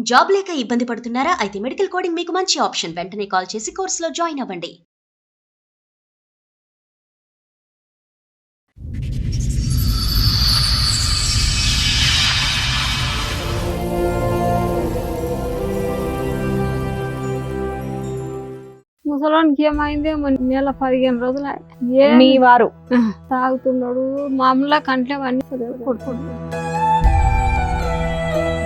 Job లేక ఇబ్బంది పడుతున్నారా? అయితే మెడికల్ కోడింగ్ మీకు మంచి ఆప్షన్. వెంటనే కాల్ చేసి కోర్సులో జాయిన్ అవ్వండి. ముసలానికి ఏమైంది నెల 15 రోజులు మీ వారు తాగుతున్నాడు. మామూలుగా కంట్లో అన్ని కొడుతున్నాడు.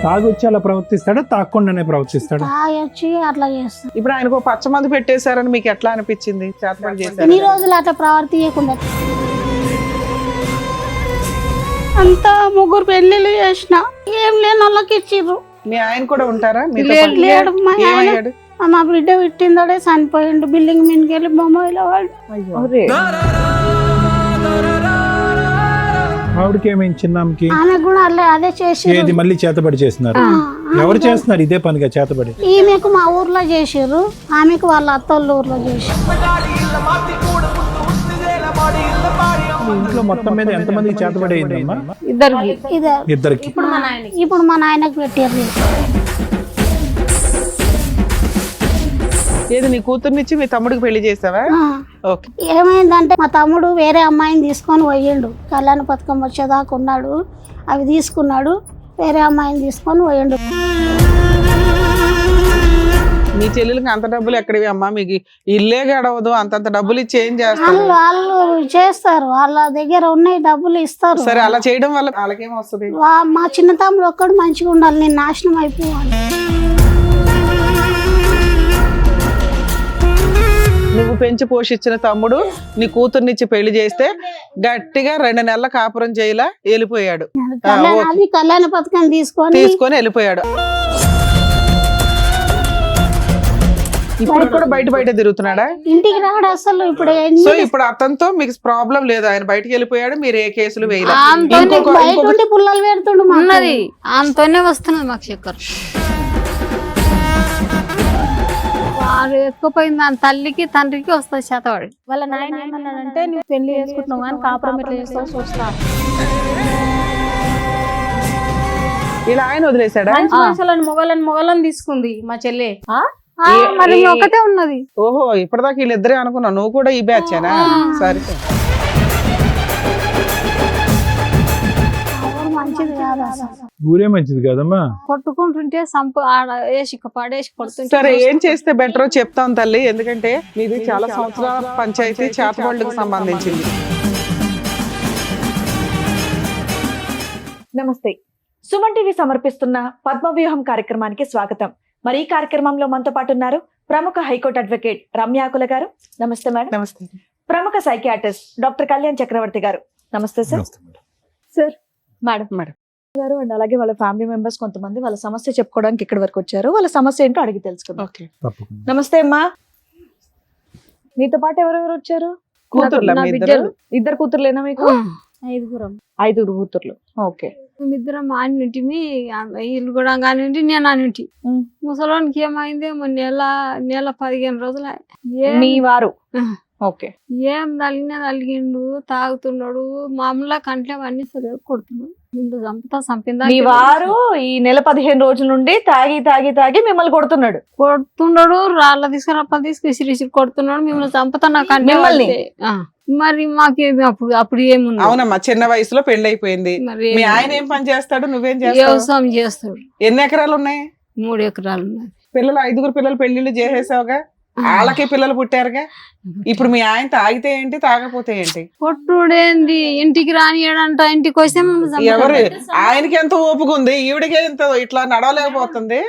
తాగొచ్చి అలా ప్రవర్తిస్తాడా, తాగకుండానే ప్రవర్తిస్తాడా? తాగొచ్చి అట్లా చేస్తాడు. ఇప్పుడు ఆయనకు ఒక పచ్చ మందు పెట్టేశారని మీకు ఎట్లా అనిపించింది? చేతపడి చేశారు ఇన్ని రోజులు అట్లా ప్రవర్తించకుండా అంతా ముగ్గురు పెళ్లిళ్ళు చేసిన ఏం లేని వాళ్ళకి ఇచ్చిర్రు. మీ ఆయన కూడా ఉంటారా? మీతో లేడు పాటు? లేడు. మా ఆయన ఏమయ్యాడు? మా బిడ్డ పెట్టిందడే చనిపోయిండు. బిల్డింగ్ మీదకి వెళ్ళి బొమ్మలో వాడు. అరే, ఆవిడకి ఏమైంది? చిన్నమ్మకి ఆమె కూడా అదే చేసి ఏది మళ్ళీ చేతబడి చేస్తున్నారు? ఎవరు చేస్తున్నారు ఇదే పనిగా చేతబడి? ఈమెకు మా ఊర్లో చేసిర్రు, ఆమెకు వాళ్ళ అత్తోళ్ళ ఊర్లో చేసిర్రు. మీ ఇంట్లో మొత్తం మీద ఎంతమందికి చేతబడి అయిందమ్మా? ఇద్దరికి. ఇప్పుడు మా నాయనకు పెట్టారు. ఏది నీ కూతుర్నిచ్చి మీ తమ్ముడికి పెళ్లి చేసావా? ఓకే. ఏమైందంటే మా తమ్ముడు వేరే అమ్మాయిని తీసుకొని పోయిండు. కళ్యాణ పథకం వచ్చేదాకా ఉన్నాడు, అవి తీసుకున్నాడు. వేరే అమ్మాయిని తీసుకొని పోయిండు. మీ చెల్లెలకి అంత డబ్బులు ఎక్కడివి అమ్మా? మీకు ఇల్లే గడవదు, అంతంత డబ్బులు ఇచ్చి ఏం చేస్తారు? వాళ్ళు చేస్తారు, వాళ్ళ దగ్గర ఉన్నాయి డబ్బులు ఇస్తారు. సరే, అలా చేయడం వల్ల వాళ్ళకేం వస్తుంది? మా చిన్న తమ్ముడు ఒక్కడు మంచిగా ఉండాలి, నేను నాశనం అయిపోవాలి. నువ్వు పెంచి పోషించిన తమ్ముడు నీ కూతుర్నిచ్చి పెళ్లి చేస్తే గట్టిగా 2 నెలల కాపురం చేయలా వెళ్ళిపోయాడు. కళ్యాణ పథకం తీసుకొని వెళ్ళిపోయాడు. ఇప్పుడు కూడా బయట తిరుగుతున్నాడా? ఇంటికి రాడు అసలు. ఇప్పుడు సో ఇప్పుడు అతనితో మీకు ప్రాబ్లం లేదు, ఆయన బయటకు వెళ్ళిపోయాడు, మీరు ఏ కేసులు వేయలేదు. బయట పుల్లలు పెడుతుండు ఉన్నది ఆమెతోనే వస్తున్నది మాకు చక్కర్. వాడు ఎక్కువపోయింది దాని తల్లికి తండ్రికి వస్తుంది చేతవాడు. వాళ్ళ నాయన ఏమన్నాడంటే నువ్వు పెళ్లి చేసుకుంటున్నావు కానీ కాపురం ఎట్లా చేస్తావు చూస్తా. ఇలా ఆయన వదిలేశాడా? మొగలను తీసుకుంది మా చెల్లె. మరి ఒకటే ఉన్నది. ఓహో, ఇప్పటిదాకా వీళ్ళిద్దరే అనుకున్నావు, నువ్వు కూడా ఈ బ్యాచేనా? సరే, మంచిది కాదు అసలు. ఊరే మంచిది కాదమ్మా. కొట్టుకుంటుంటే వేసి పడేసి కొడుతుంటే. సరే, ఏం చేస్తే బెటరో చెప్తాం తల్లి, ఎందుకంటే మీది చాలా సంవత్సరాల పంచాయతీ చేతబడులకు సంబంధించింది. నమస్తే, సుమన్ టీవీ సమర్పిస్తున్న పద్మవ్యూహం కార్యక్రమానికి స్వాగతం. మరి ఈ కార్యక్రమంలో మనతో పాటు ఉన్నారు ప్రముఖ హైకోర్టు అడ్వకేట్ రమ్యాకుల గారు. నమస్తే మేడం. నమస్తే. ప్రముఖ సైకియాట్రిస్ట్ డాక్టర్ కళ్యాణ్ చక్రవర్తి గారు. నమస్తే సార్. సార్, మేడం గారు అండ్ అలాగే వాళ్ళ ఫ్యామిలీ మెంబర్స్ కొంతమంది వాళ్ళ సమస్య చెప్పుకోవడానికి ఇక్కడి వరకు వచ్చారు. వాళ్ళ సమస్య ఏంటో అడిగి తెలుసుకుందాం. నమస్తే అమ్మా. మీతో పాటు ఎవరెవరు వచ్చారు? కూతుర్లా? నా బిడ్డలు. ఇద్దరు కూతుర్లేనా మీకు? 5 కూతుర్లు. ఓకే. మేమిద్దరం ఆనింటిమి, వీళ్ళు కూడా కానింటి, నేను ఆనింటి. ముసలానికి ఏమైంది నెల 15 రోజులు. మీ వారు? ఓకే. ఏం తలిగిండు, తాగుతున్నాడు. మామూలుగా కంట్లో అన్ని సరే కొడుతున్నాడు. చంపిందా? మీ వారు ఈ నెల 15 రోజుల నుండి తాగి మిమ్మల్ని కొడుతున్నాడు. రాళ్ళ తీసుకుని కొడుతున్నాడు. మిమ్మల్ని చంపుతా నాకు మిమ్మల్ని? మరి మాకేమి అప్పుడు ఏముంది? అవునమ్మా, చిన్న వయసులో పెళ్లి అయిపోయింది. మీ ఆయన ఏం పని చేస్తాడు, నువ్వేం చేస్తావు? వ్యవసాయం చేస్తాడు. ఎన్ని ఎకరాలు ఉన్నాయి? 3 ఎకరాలు ఉన్నాయి. పిల్లలు 5 పిల్లలు పెళ్లిళ్ళు చేసేసావుగా, వాళ్ళకి పిల్లలు పుట్టారుగా. ఇప్పుడు మీ ఆయన తాగితే ఏంటి, తాగపోతే ఏంటి? కొట్టుడేంది, ఇంటికి రానియడంట. ఇంటికి వస్తే ఎవరు? ఆయనకి ఎంత ఓపిక ఉంది, ఈవిడికి ఎంత ఇట్లా నడవలేకపోతుంది.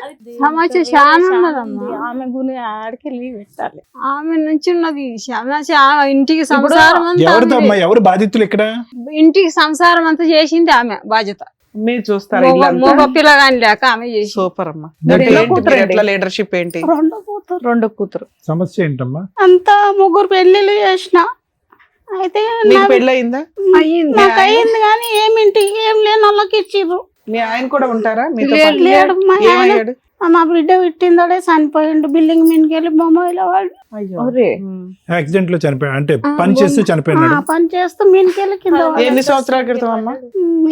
సమస్య చాలా ఉన్నదమ్మా. ఆమె గురి ఆడికి లీవ్ పెట్టాలి. ఆమె నుంచి ఉన్నది సమస్య. ఇంటికి సంసారం ఎవరిదమ్మా? ఎవరు బాధితులు ఇక్కడ? ఇంటికి సంసారం అంతా చేసింది ఆమె బాధ్యత. మీరు చూస్తారు మగ పిల్లగాని లేక ఆమె చేసి. సూపర్ అమ్మా. ఎట్లా లీడర్షిప్ ఏంటి? 2 కూతురు. సమస్య ఏంటమ్మా? అంతా ముగ్గురు పెళ్లిళ్ళు చేసిన. అయితే పెళ్లి అయిందా? నాకు అయింది కానీ ఏం లేని వాళ్ళకి ఇచ్చిర్రు. మీ ఆయన కూడా ఉంటారా? లేడు. మా ఆయన మా బిడ్డ పుట్టిందోడే చనిపోయిండు. బిల్డింగ్ మీదకి వెళ్ళి బొమ్మలో వాడు యాక్సిడెంట్ లో చనిపోయాడు అంటే పని చేస్తూ చనిపోయినాడు. పని చేస్తూ మీదకి వెళ్ళి కింద పడ్డాడు. ఎన్ని సంవత్సరాల క్రితం అమ్మా?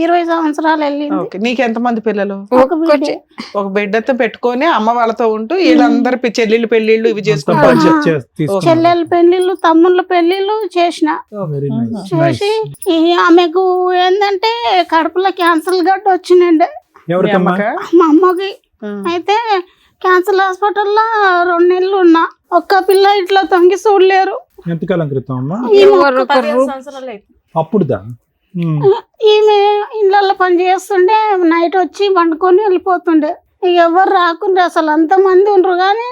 20 సంవత్సరాలు వెళ్ళింది. ఓకే. నీకు ఎంతమంది పిల్లలు? ఒక బిడ్డే. ఒక బిడ్డతో పెట్టుకొని అమ్మ వాళ్ళతో ఉంటూ వీళ్ళందరూ చెల్లెళ్ళు పెళ్లిళ్ళు ఇవి చేసుకుంటారు. budget తీసుకున్నాడు. చెల్లెల పెళ్లిళ్ళు తమ్ముళ్ళ పెళ్లిళ్ళు చేసిన. Very nice. చేసి ఆమెకు ఏంటంటే కడుపులో క్యాన్సర్ గడ్డ వచ్చిందండి ఎవరికమ్మా? మా అమ్మకి. అయితే క్యాన్సర్ హాస్పిటల్లో 2 నెలలు ఉన్నా. ఒక్క పిల్ల ఇట్లా తొంగి చూడలేరు. ఎంతకాలం క్రితం అమ్మా? అప్పుడుదా? ఈమె ఇళ్ళల్లో పని చేస్తుండే, నైట్ వచ్చి వండుకొని వెళ్ళిపోతుండే. ఇక ఎవరు రాకుండా అసలు అంత మంది ఉండరు కానీ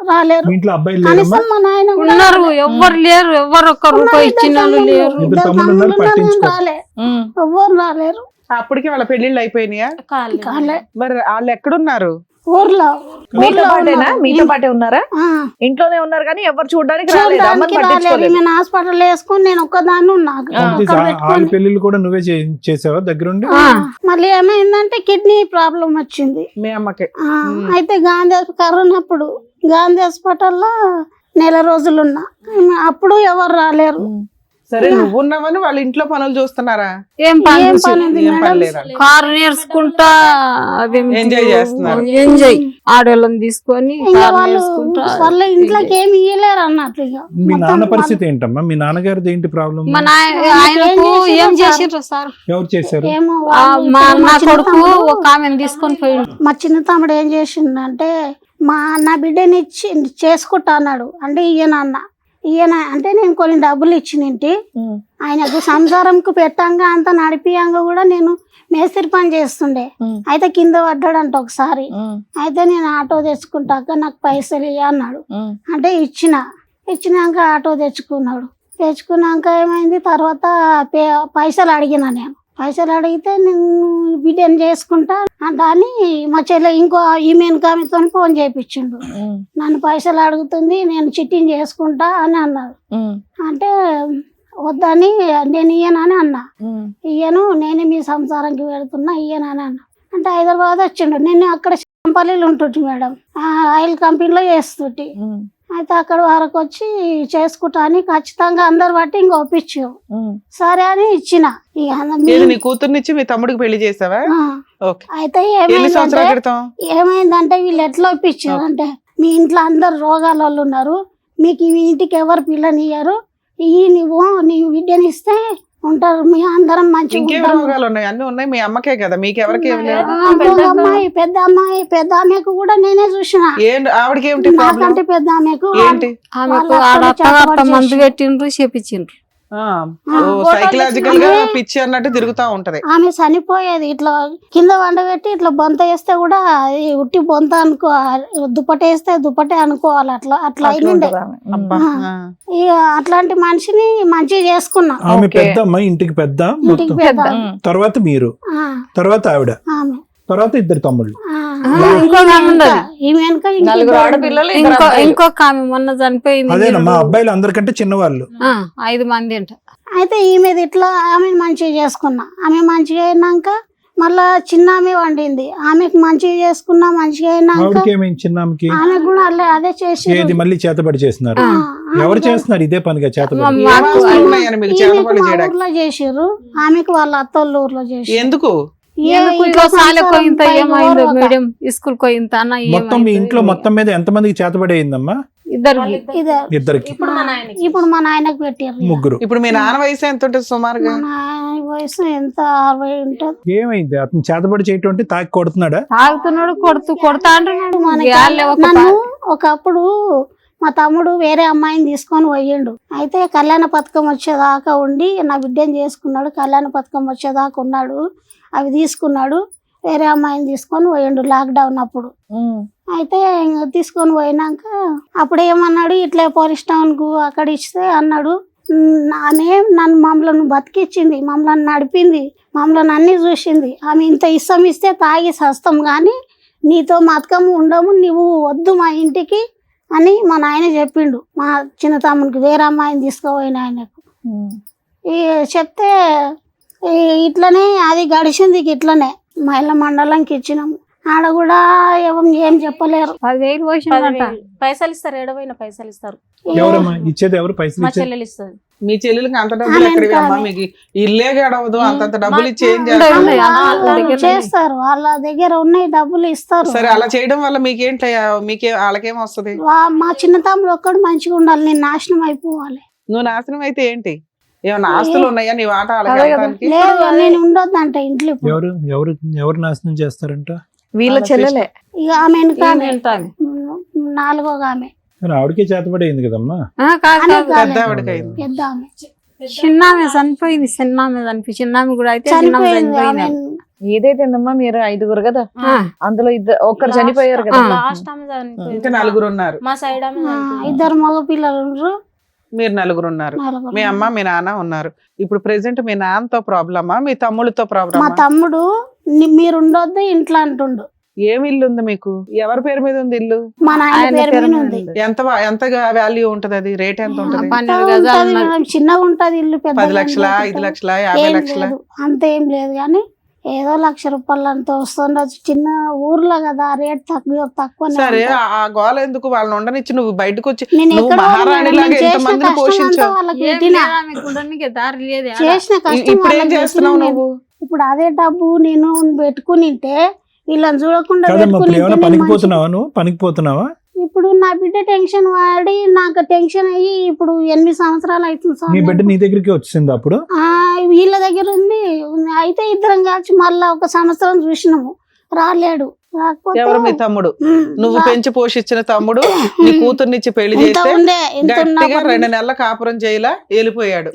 రాలేరు. మీ ఇంట్లో అబ్బాయిలు కనీసం లేరమ్మా? మా నాయన కూడా ఉన్నారు, ఎవ్వరు లేరు, ఎవ్వరు ఒక్క రూపాయి ఇచ్చిన వాళ్ళు లేరు. ఇద్దరు తమ్ముళ్ళు ఉన్నారు, పట్టించుకో. రాలే, ఎవ్వరు రాలేరు. అప్పటికి వాళ్ళ పెళ్లిళ్ళు అయిపోయినాయా? కాలే. మరి వాళ్ళు ఎక్కడున్నారు? ఊర్లో. మీతో పాటేనా? మీతో పాటే ఉన్నారా? ఆ. ఇంట్లోనే ఉన్నారు కానీ ఎవరు చూడడానికి రాలేదు, అమ్మని చూడడానికి రాలేరు. పట్టించుకోలేదు. ఈమెను హాస్పిటల్ వేసుకుని నేను ఒక్కదాన్ని ఉన్నా. అక్కడ వాళ్ళ పెట్టుకొని. పెళ్లిళ్ళు కూడా నువ్వే చేసావా దగ్గరుండి? మళ్ళీ ఏమైందంటే కిడ్నీ ప్రాబ్లం వచ్చింది. మీ అమ్మకి? అయితే గాంధీ కరోనా అప్పుడు గాంధీ హాస్పిటల్లో 1 నెల రోజులున్నా. అప్పుడు ఎవరు రాలేరు. సరే, నువ్వు ఉన్నావని వాళ్ళ ఇంట్లో పనులు చూస్తున్నారా? ఏం పని ఏం చేసి- పని ఉంది ఏం పని మేడం? లేదా? కారు నేర్చుకుంటా ఎంజాయ్ చేస్తున్నారు. ఎంజాయ్ ఆడవాళ్ళని తీసుకొని ఇంకా కారు వాళ్ళు నేర్చుకుంటా వాళ్ళ ఇంట్లోకి ఏమి ఇయ్యలేరు అన్నట్లు. ఇక మీ నాన్న మొత్తం పరిస్థితి ఏంటమ్మా? మీ నాన్నగారిది ఏంటి ప్రాబ్లం? మా ఆయనకు ఏం చేసిండ్రు సార్? ఎవరు చేశారు? ఏమో ఆ, వాళ్ళు మా ఇప్పుడు నా చిన్న కొడుకు తమ్ముడు- ఒక ఆమెను తీసుకొని పోయిండు. మా చిన్న తమ్ముడు ఏం చేసిండంటే నా బిడ్డని ఇచ్చి చేసుకుంటా అన్నాడు. అంటే ఈయన అంటే నేను కొన్ని డబ్బులు ఇచ్చినింటి. ఆయనకు సంసారంకు పెట్టంగా అంత నడిపియంగా కూడా నేను మేస్త్రి పని చేస్తుండే. అయితే కింద పడ్డాడంట ఒకసారి. అయితే నేను ఆటో తెచ్చుకుంటాక నాకు పైసలు ఇయ్య అన్నాడు. అంటే ఇచ్చినాక ఆటో తెచ్చుకున్నాక ఏమైంది, తర్వాత పైసలు అడిగిన నేను. పైసలు అడిగితే నేను బిడ్డని చేసుకుంటా దాన్ని మా చెల్లె ఇంకో ఈమెన్ కామెతో ఫోన్ చేయించిండు. నన్ను పైసలు అడుగుతుంది, నేను చిట్టింగ్ చేసుకుంటా అని అన్నాడు. అంటే వద్దని నేను ఇయ్యనని అన్నా. ఇయ్యను, నేనే మీ సంసారానికి వెళుతున్నా, ఇయ్యనని అన్నా. అంటే హైదరాబాద్ వచ్చిండు. నేను అక్కడ పల్లీలు ఉంటుంటి మేడం, ఆయిల్ కంపెనీలో చేస్తుంటి. అయితే అక్కడ వరకు వచ్చి చేసుకుంటా అని ఖచ్చితంగా అందరు బట్టి ఇంక ఒప్పించు. సరే అని ఇచ్చిన. ఏది నీ కూతుర్నిచ్చి మీ తమ్ముడికి పెళ్లి చేసావా? ఓకే. అయితే ఎన్ని సంవత్సరాల క్రితం? ఏమైందంటే వీళ్ళు ఎట్లా ఒప్పించారు అంటే, మీ ఇంట్లో అందరు రోగాల వాళ్ళు ఉన్నారు, మీకు ఈ ఇంటికి ఎవరు పిల్లనియ్యారు, నువ్వు నీ బిడ్డని ఇస్తే ఉంటారు, మీ అందరం మంచిగా ఇంకేం ఉంటాం. రోగాలు ఉన్నాయి? అన్ని ఉన్నాయి మీ అమ్మకే కదా, మీకెవరికి ఏం లేవు? పెద్ద ఆమెకు కూడా నేనే చూసిన. ఆవిడకి ఏమిటి ప్రాబ్లం? నాకంటే పెద్ద ఆమెకు ఏంటి? ఆమెకు ఆడ మందు పెట్టిండ్రు, చేపించిండ్రు. సైకలాజికల్ గా పిచ్చి అన్నట్టు తిరుగుతా ఉంటది. ఆమె చనిపోయేది ఇట్లా కింద వండబెట్టి ఇట్లా బొంత వేస్తే కూడా ఉట్టి బొంత అనుకో, దుప్పటేస్తే దుప్పటే అనుకోవాలి. అట్లా అయింది. ఇక అట్లాంటి మనిషిని మంచిగా చేసుకున్నా. ఆమె పెద్ద అమ్మాయి, ఇంటికి పెద్ద, ఇంటికి పెద్ద. తర్వాత మీరు, తర్వాత ఆవిడ, ఆమె తర్వాత ఇద్దరు తమ్ముళ్ళు. ఇంకో ఆమె ఉన్నది. ఈమె వెనక నలుగురు ఆడపిల్లలు, ఇద్దరు ఇంకో అబ్బాయిలు. ఇంకొక ఆమె మొన్న చనిపోయింది. అదేనమ్మా, అబ్బాయిలు అందరికంటే చిన్నవాళ్ళు. 5 మంది అంట. అయితే ఈమెది ఇట్లా ఆమె మంచిగా చేసుకున్నా. ఆమె మంచిగా అయినాక మళ్ళా చిన్న ఆమె వండింది. ఆమెకు మంచిగా చేసుకున్నా. మంచిగా అయినాక ఆవిడకి ఏమైంది? చిన్నమ్మకి ఆమె కూడా అదే చేసి ఏది మళ్ళీ చేతబడి చేస్తున్నారు? ఎవరు చేస్తున్నారు ఇదే పనిగా చేతబడి? ఏం ఆస్తులు ఉన్నాయని మీకు చేతబడి చేయడానికి? ఊర్లో చేసిర్రు. ఆమెకు వాళ్ళ అత్తోళ్ళ ఊర్లో చేసి ఎందుకు? ఇంత ఏమైందో మేడం, స్కూల్ పోయింత అన్న మొత్తం మీ ఇంట్లో మొత్తం మీద ఎంత మందికి చేతబడి అయిందమ్మా? ఇద్దరికి. ఇద్దరికి. ఇప్పుడు మా నాయనకు పెట్టారు. ముగ్గురు. ఇప్పుడు మీ నాన్న వయసు ఎంత ఉంటుంది సుమారుగా? మా నాయన వయసు ఎంత 60 ఉంటది. ఏమైంది? అతను చేతబడి చేయటం అంటే తాకి కొడుతున్నాడా? తాగుతున్నాడు, కొడతా అంటున్నాడు. నన్ను ఒకప్పుడు మా తమ్ముడు వేరే అమ్మాయిని తీసుకొని పోయిండు. అయితే కళ్యాణ పథకం వచ్చేదాకా ఉండి నా బిడ్డని చేసుకున్నాడు. కళ్యాణ పథకం వచ్చేదాకా ఉన్నాడు. అవి తీసుకున్నాడు. వేరే అమ్మాయిని తీసుకొని పోయిండు లాక్డౌన్ అప్పుడు. అయితే తీసుకొని పోయినాక అప్పుడు ఏమన్నాడు, ఇట్లా పోలీస్ టౌన్ కు అక్కడ ఇస్తే అన్నాడు. ఆమె మమ్మల్ని బతికిచ్చింది, మమ్మల్ని నడిపింది, మమ్మల్ని అన్ని చూసింది. ఆమె ఇంత ఇష్టం ఇస్తే తాగి సస్తాం కానీ నీతో మతకము ఉండము, నువ్వు వద్దు మా ఇంటికి అని మా నాయన చెప్పిండు. మా చిన్న తమ్మునికి వేరే అమ్మాయిని తీసుకుపోయిన ఆయనకు చెప్తే ఇట్లనే అది గడిచింది. ఇట్లనే మహిళా మండలంకి ఇచ్చినాము. ఆడ కూడా ఏం చెప్పలేరు. 10,000 పోసిందంట. పైసలు ఇస్తారు, ఏడవైన పైసలు ఇస్తారు. ఎవరమ్మా ఇచ్చేది? ఎవరు పైసలు మా ఇచ్చేది? చెల్లెలు ఇస్తుంది. మీ చెల్లెలకి అంత డబ్బులు ఎక్కడివి అమ్మా? మీకు ఇల్లే గడవదు, అంతంత డబ్బులు ఇచ్చి ఏం ఉండే, చేస్తారు? ఉండే. వాళ్ళు చేస్తారు, వాళ్ళ దగ్గర ఉన్నాయి డబ్బులు ఇస్తారు. సరే, అలా చేయడం వల్ల మీకేంటయ్యా? వాళ్ళకేం వస్తుంది? మా చిన్న తమ్ముడు ఒక్కడు మంచిగా ఉండాలి, నేను నాశనం అయిపోవాలి. నువ్వు నాశనం అయితే ఏంటి? ఏమన్నా ఆస్తులు ఉన్నాయా నీ వాట అదే కదా. వాళ్ళకి? లేదు, నేను ఉండొద్దంట ఇంట్లో ఇప్పుడు. ఎవరు ఎవరు ఎవరు నాశనం చేస్తారంట? వీళ్ళ చెల్లెలే. ఇక ఆమె వెనుక ఆమె, వింటాను. 4వ ఆమె, మరి ఆవిడకే చేతపడేయింది కదమ్మా. కాదు ఆమె కాదు. పెద్ద కాలేదు, ఆవిడకైంది. పెద్ద ఆమె చిన్నామె చనిపోయింది. చిన్నామె కూడా అయితే చిన్నామె చనిపోయింది. ఆమె చనిపోయింది. ఏదైతేందమ్మా మీరు 5గురు కదా, ఆ. అందులో ఒక్కరు చనిపోయారు కదా. లాస్ట్ ఆమె చనిపోయింది. ఇంకా 4 ఉన్నారు. మా సైడ్ ఆమె చనిపోయింది. 2 మగ పిల్లలు ఉన్నారు, మీరు 4 ఉన్నారు. 4 మీ అమ్మ మీ నాన్న ఉన్నారు. ఇప్పుడు ప్రెసెంట్ మీ నాన్నతో ప్రాబ్లమా, మీ తమ్ముడితో మా ప్రాబ్లమా? తమ్ముడు మీరు ఉండొద్దు ఇంట్లో అంటుండు. ఏమి ఇల్లు ఉంది మీకు? ఎవరి పేరు మీద ఉంది ఇల్లు? మా నాయన ఆయన పేరు పేరు మీద మీద ఉంది. ఉంది. ఎంత వాల్యూ ఉంటది? అది రేట్ ఎంత ఉంటది? 12 గజాలు ఉంటది ఉన్నది. మేడం, చిన్నగా ఉంటది ఇల్లు, పెద్ద 10 లక్షలా, 5 లక్షలా, 50 లక్షలా? అంత ఏం లేదు కానీ ఏదో 1,00,000 రూపాయలు అంత వస్తుండొచ్చు. చిన్న ఊర్లో కదా, రేట్ తక్కువ. సరే, ఆ గోల ఎందుకు? వాళ్ళని ఉండనిచ్చి నువ్వు బయటకు వచ్చి నేను నువ్వు ఎక్కడో మహారాణిలాగా నేను ఎంత చేసిన మందిని కష్టం అంతా పోషించావు. వాళ్ళకి ఏం పెట్టినా. లేదా మీకు ఉండడానికి దారి లేదు. చేసిన కష్టం ఇప్పుడు ఏం వాళ్ళకి చేస్తున్నావు పెట్టినా నువ్వు? నేను. ఇప్పుడు అదే డబ్బు నేను పెట్టుకునింటే వీళ్ళని చూడకుండా కాదమ్మా, ఇప్పుడు పెట్టుకునింటే ఏమైనా నేను పనికి మంచి- పోతున్నావా? నువ్వు పనికి పోతున్నావా? ఇప్పుడు నా బిడ్డ టెన్షన్ వాడి నాకు టెన్షన్ అయ్యి ఇప్పుడు 8 సంవత్సరాలు అవుతుంది సార్. నీ బిడ్డ నీ దగ్గరికి వచ్చింది అప్పుడు? వీళ్ళ దగ్గర ఉంది. అయితే ఇద్దరం కలిసి మళ్ళా 1 సంవత్సరం చూసినాము, రాలేడు. ఎవరు? మీ తమ్ముడు. నువ్వు పెంచి పోషించిన తమ్ముడు నీ కూతుర్నిచ్చి పెళ్లి చేస్తే గట్టిగా 2 నెలల కాపురం చేయలా వెళ్ళిపోయాడు.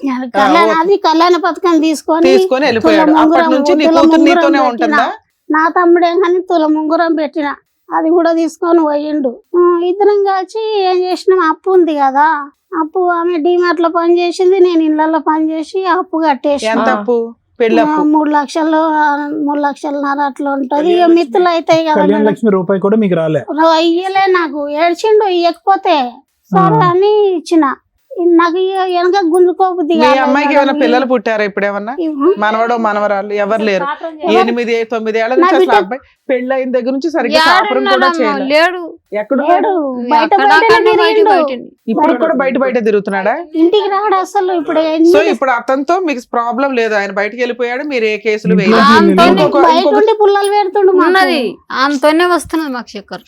అది కళ్యాణ పథకం తీసుకొని వెళ్ళిపోయాడు. అప్పటి నుంచి నీ కూతురు నీతోనే ఉంటుందా? నా తమ్ముడే కానీ తుల ముంగురం పెట్టిన, అది కూడా తీసుకొని పోయిండు. ఇద్దరం కలిసి ఏం చేసినాం, అప్పు ఉంది కదా, అప్పు ఆమె డిమార్ట్ లో పని చేసింది, నేను ఇళ్లలో పని చేసి అప్పు కట్టేసి. ఎంత అప్పు? పెళ్లి అప్పు 3 లక్షలు 3 లక్షలన్నర అట్లా ఉంటది. ఇక మిత్తులు అవుతాయి కదా కళ్యాణ మేడం. లక్ష్మి రూపాయి కూడా మీకు రాలే? ఇయ్యలే, నాకు ఏడ్చిండు ఇయ్యకపోతే సరే అని ఇచ్చిన. నాకు వెనక గుంజుకోబుద్ది మీ అమ్మాయికి ఏమైనా పిల్లలు పుట్టారా ఇప్పుడు? ఏమన్నా మనవడో మనవరాలు ఎవరు లేరు? 8-9 ఏళ్ల నుంచి అసలు అబ్బాయి పెళ్లి అయిన దగ్గర నుంచి సరిగ్గా కాపురం కూడా చేయలేదు. లేడు. ఎక్కడ లేడు, బయట అక్కడ బయటనే అక్కడ తిరిగిండు. బయట. ఇప్పుడు కూడా బయట తిరుగుతున్నాడా? ఇంటికి రాడు అసలు. ఇప్పుడు సో ఇప్పుడు అతనితో మీకు ప్రాబ్లం లేదు, ఆయన బయటకు వెళ్ళిపోయాడు, మీరు ఏ కేసులు ఇంట్లో వేయలేదు. లేదు. బయట ఉండి పుల్లలు పెడుతుండు మాకు. ఉన్నది ఆమెతోనే వస్తున్నది మాకు చక్కర్.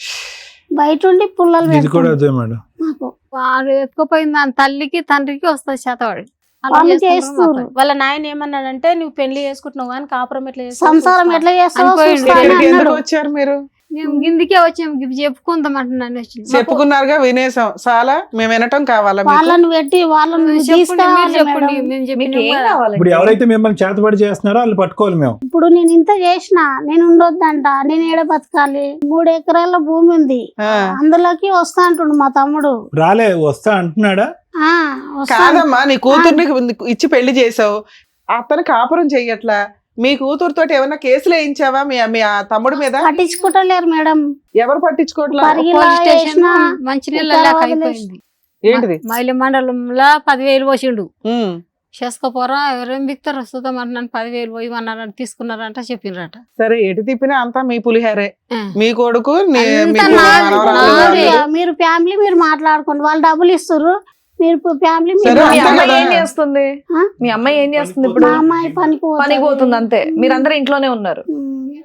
బయట ఉండి పుల్లలు ఇది కూడా పెడుతుండు అదే మేడం. మాకు. వాడు ఎత్తుకుపోయింది దాని తల్లికి తండ్రికి వస్తుంది శాతవాడు. వాళ్ళు చేస్తారు. వాళ్ళ నాయన ఏమన్నాడంటే, నువ్వు పెళ్లి చేసుకుంటున్నావు కానీ కాపురం ఎట్లా చేస్తావు సంసారం ఎట్లా చేస్తావో అనిపోయిండు. చూస్తా అని ఇక్కడికి ఎందుకు అన్నాడు. వచ్చారు మీరు? మేము గిందికే వచ్చాము, ఇది చెప్పుకుందాం అంటున్నాను. చెప్పుకున్నారుగా, వినేసాం. చాలా మేము వినటం కావాలా మీకు? వాళ్ళని పెట్టి వాళ్ళని తీసుకురావాలి చెప్పండి, మేడం. మేము మీకు చెప్పినాం ఏం కదా. కావాలి? ఇప్పుడు ఎవరైతే మిమ్మల్ని చేతబడి చేస్తున్నారో వాళ్ళు పట్టుకోవాలి మేము. ఇప్పుడు నేను ఇంత చేసిన, నేను ఉండొద్దంట, నేను ఏడ బతకాలి. 3 ఎకరాల భూమి ఉంది, ఆ. అందులోకి వస్తా అంటుండు మా తమ్ముడు. రాలే, వస్తా అంటున్నాడా? వస్తా. కాదమ్మా, నీ కూతుర్ని ఇచ్చి పెళ్లి చేసావు, అతను కాపురం చెయ్యట్లా. మీ కూతురుతో ఏమన్నా కేసులు వేయించావా మీ ఆ తమ్ముడి మీద? పట్టించుకుంటలేరు మేడం. ఎవరు పట్టించుకోవట్లా? పరిగిలా పోలీస్ స్టేషన్ వేసినా, మంచినీళ్ళ ఇక్కడ లేక వదిలేసి. అయిపోయింది. ఏంటిది? మైల మండలంలో 10,000 పోసిండు. ఉమ్. చేసుకోపోరా, ఎవరేం బిక్తారు వస్తుందాం నన్ను 10,000 పోయి అన్నారంట, తీసుకున్నారంట, చెప్పినరట. సరే, ఎటు తిప్పినా అంతా మీ పులిహారే. ఆ. మీ కొడుకు అంతా మీకు నాది, మనవరాలు నాది. వాళ్ళు. మీరు ఫ్యామిలీ మీరు మాట్లాడుకోండి, వాళ్ళు డబ్బులు ఇస్తారు, మీరు ఫ్యామిలీ సరే, మీ అంతే అమ్మాయి కదా. ఏం చేస్తుంది? ఆ? మీ అమ్మాయి ఏం చేస్తుంది ఇప్పుడు? మా అమ్మాయి పనికి పోతుంది అంతే. మీరందరూ ఇంట్లోనే ఉన్నారు.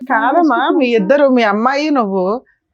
కాదమ్మా, మీ ఇద్దరు, మీ అమ్మాయి నువ్వు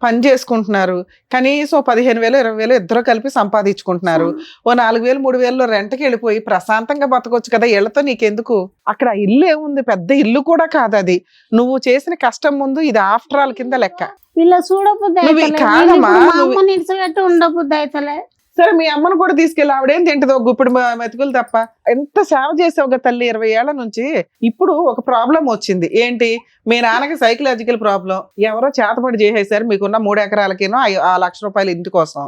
పని చేసుకుంటున్నారు, కనీసం 15,000 20,000 ఇద్దరు కలిపి సంపాదించుకుంటున్నారు. ఓ 4,000 3,000 రెంట్కి వెళ్ళిపోయి ప్రశాంతంగా బతకొచ్చు కదా. ఇళ్లతో నీకెందుకు? అక్కడ ఇల్లు ఏముంది, పెద్ద ఇల్లు కూడా కాదు అది. నువ్వు చేసిన కష్టం ముందు ఇది ఆఫ్టర్ ఆల్ కింద లెక్క. వీళ్ళ చూడబుద్ధి నువ్వు అయితలే. కాదమ్మా, వీళ్ళు ఇప్పుడు మా నువ్వు- అమ్మని ఇడిచిపెట్టి ఉండబుద్ధి అయితలే. సరే, మీ అమ్మను కూడా తీసుకెళ్ళి ఆవిడేం తింటదో ఇప్పుడు మెతుకులు తప్ప. ఎంత సేవ చేసావు కదా తల్లి 20 ఏళ్ల నుంచి. ఇప్పుడు ఒక ప్రాబ్లం వచ్చింది. ఏంటి? మీ నాన్నకి సైకలాజికల్ ప్రాబ్లం. ఎవరో చేతపడి చేసేసారు, మీకున్న 3 ఎకరాలకేనో ఆ ₹1,00,000 ఇంటి కోసం.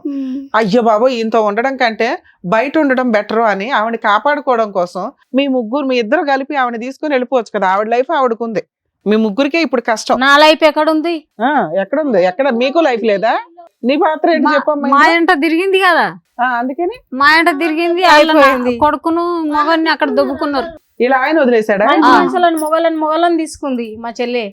అయ్యో బాబు, ఇంత ఉండడం కంటే బయట ఉండడం బెటర్ అని ఆవిడ కాపాడుకోవడం కోసం మీ ఇద్దరు కలిపి ఆవిడ తీసుకుని వెళ్ళిపోవచ్చు కదా. ఆవిడ లైఫ్ ఆవిడకుంది, మీ ముగ్గురికే ఇప్పుడు కష్టం. నా లైఫ్ ఎక్కడుంది? ఎక్కడుంది? ఎక్కడ మీకు లైఫ్ లేదా? నీ పాత్ర ఏంటి చెప్పమ్మా? మా ఇంట తిరిగింది కదా, అందుకని మా ఇంట తిరిగింది. అయిపోయింది. కొడుకును మొగన్ని అక్కడ దొబ్బుకున్నారు. ఇలా ఆయన వదిలేశాడా? మంచి మనుషులను మొగలను తీసుకుంది మా చెల్లె.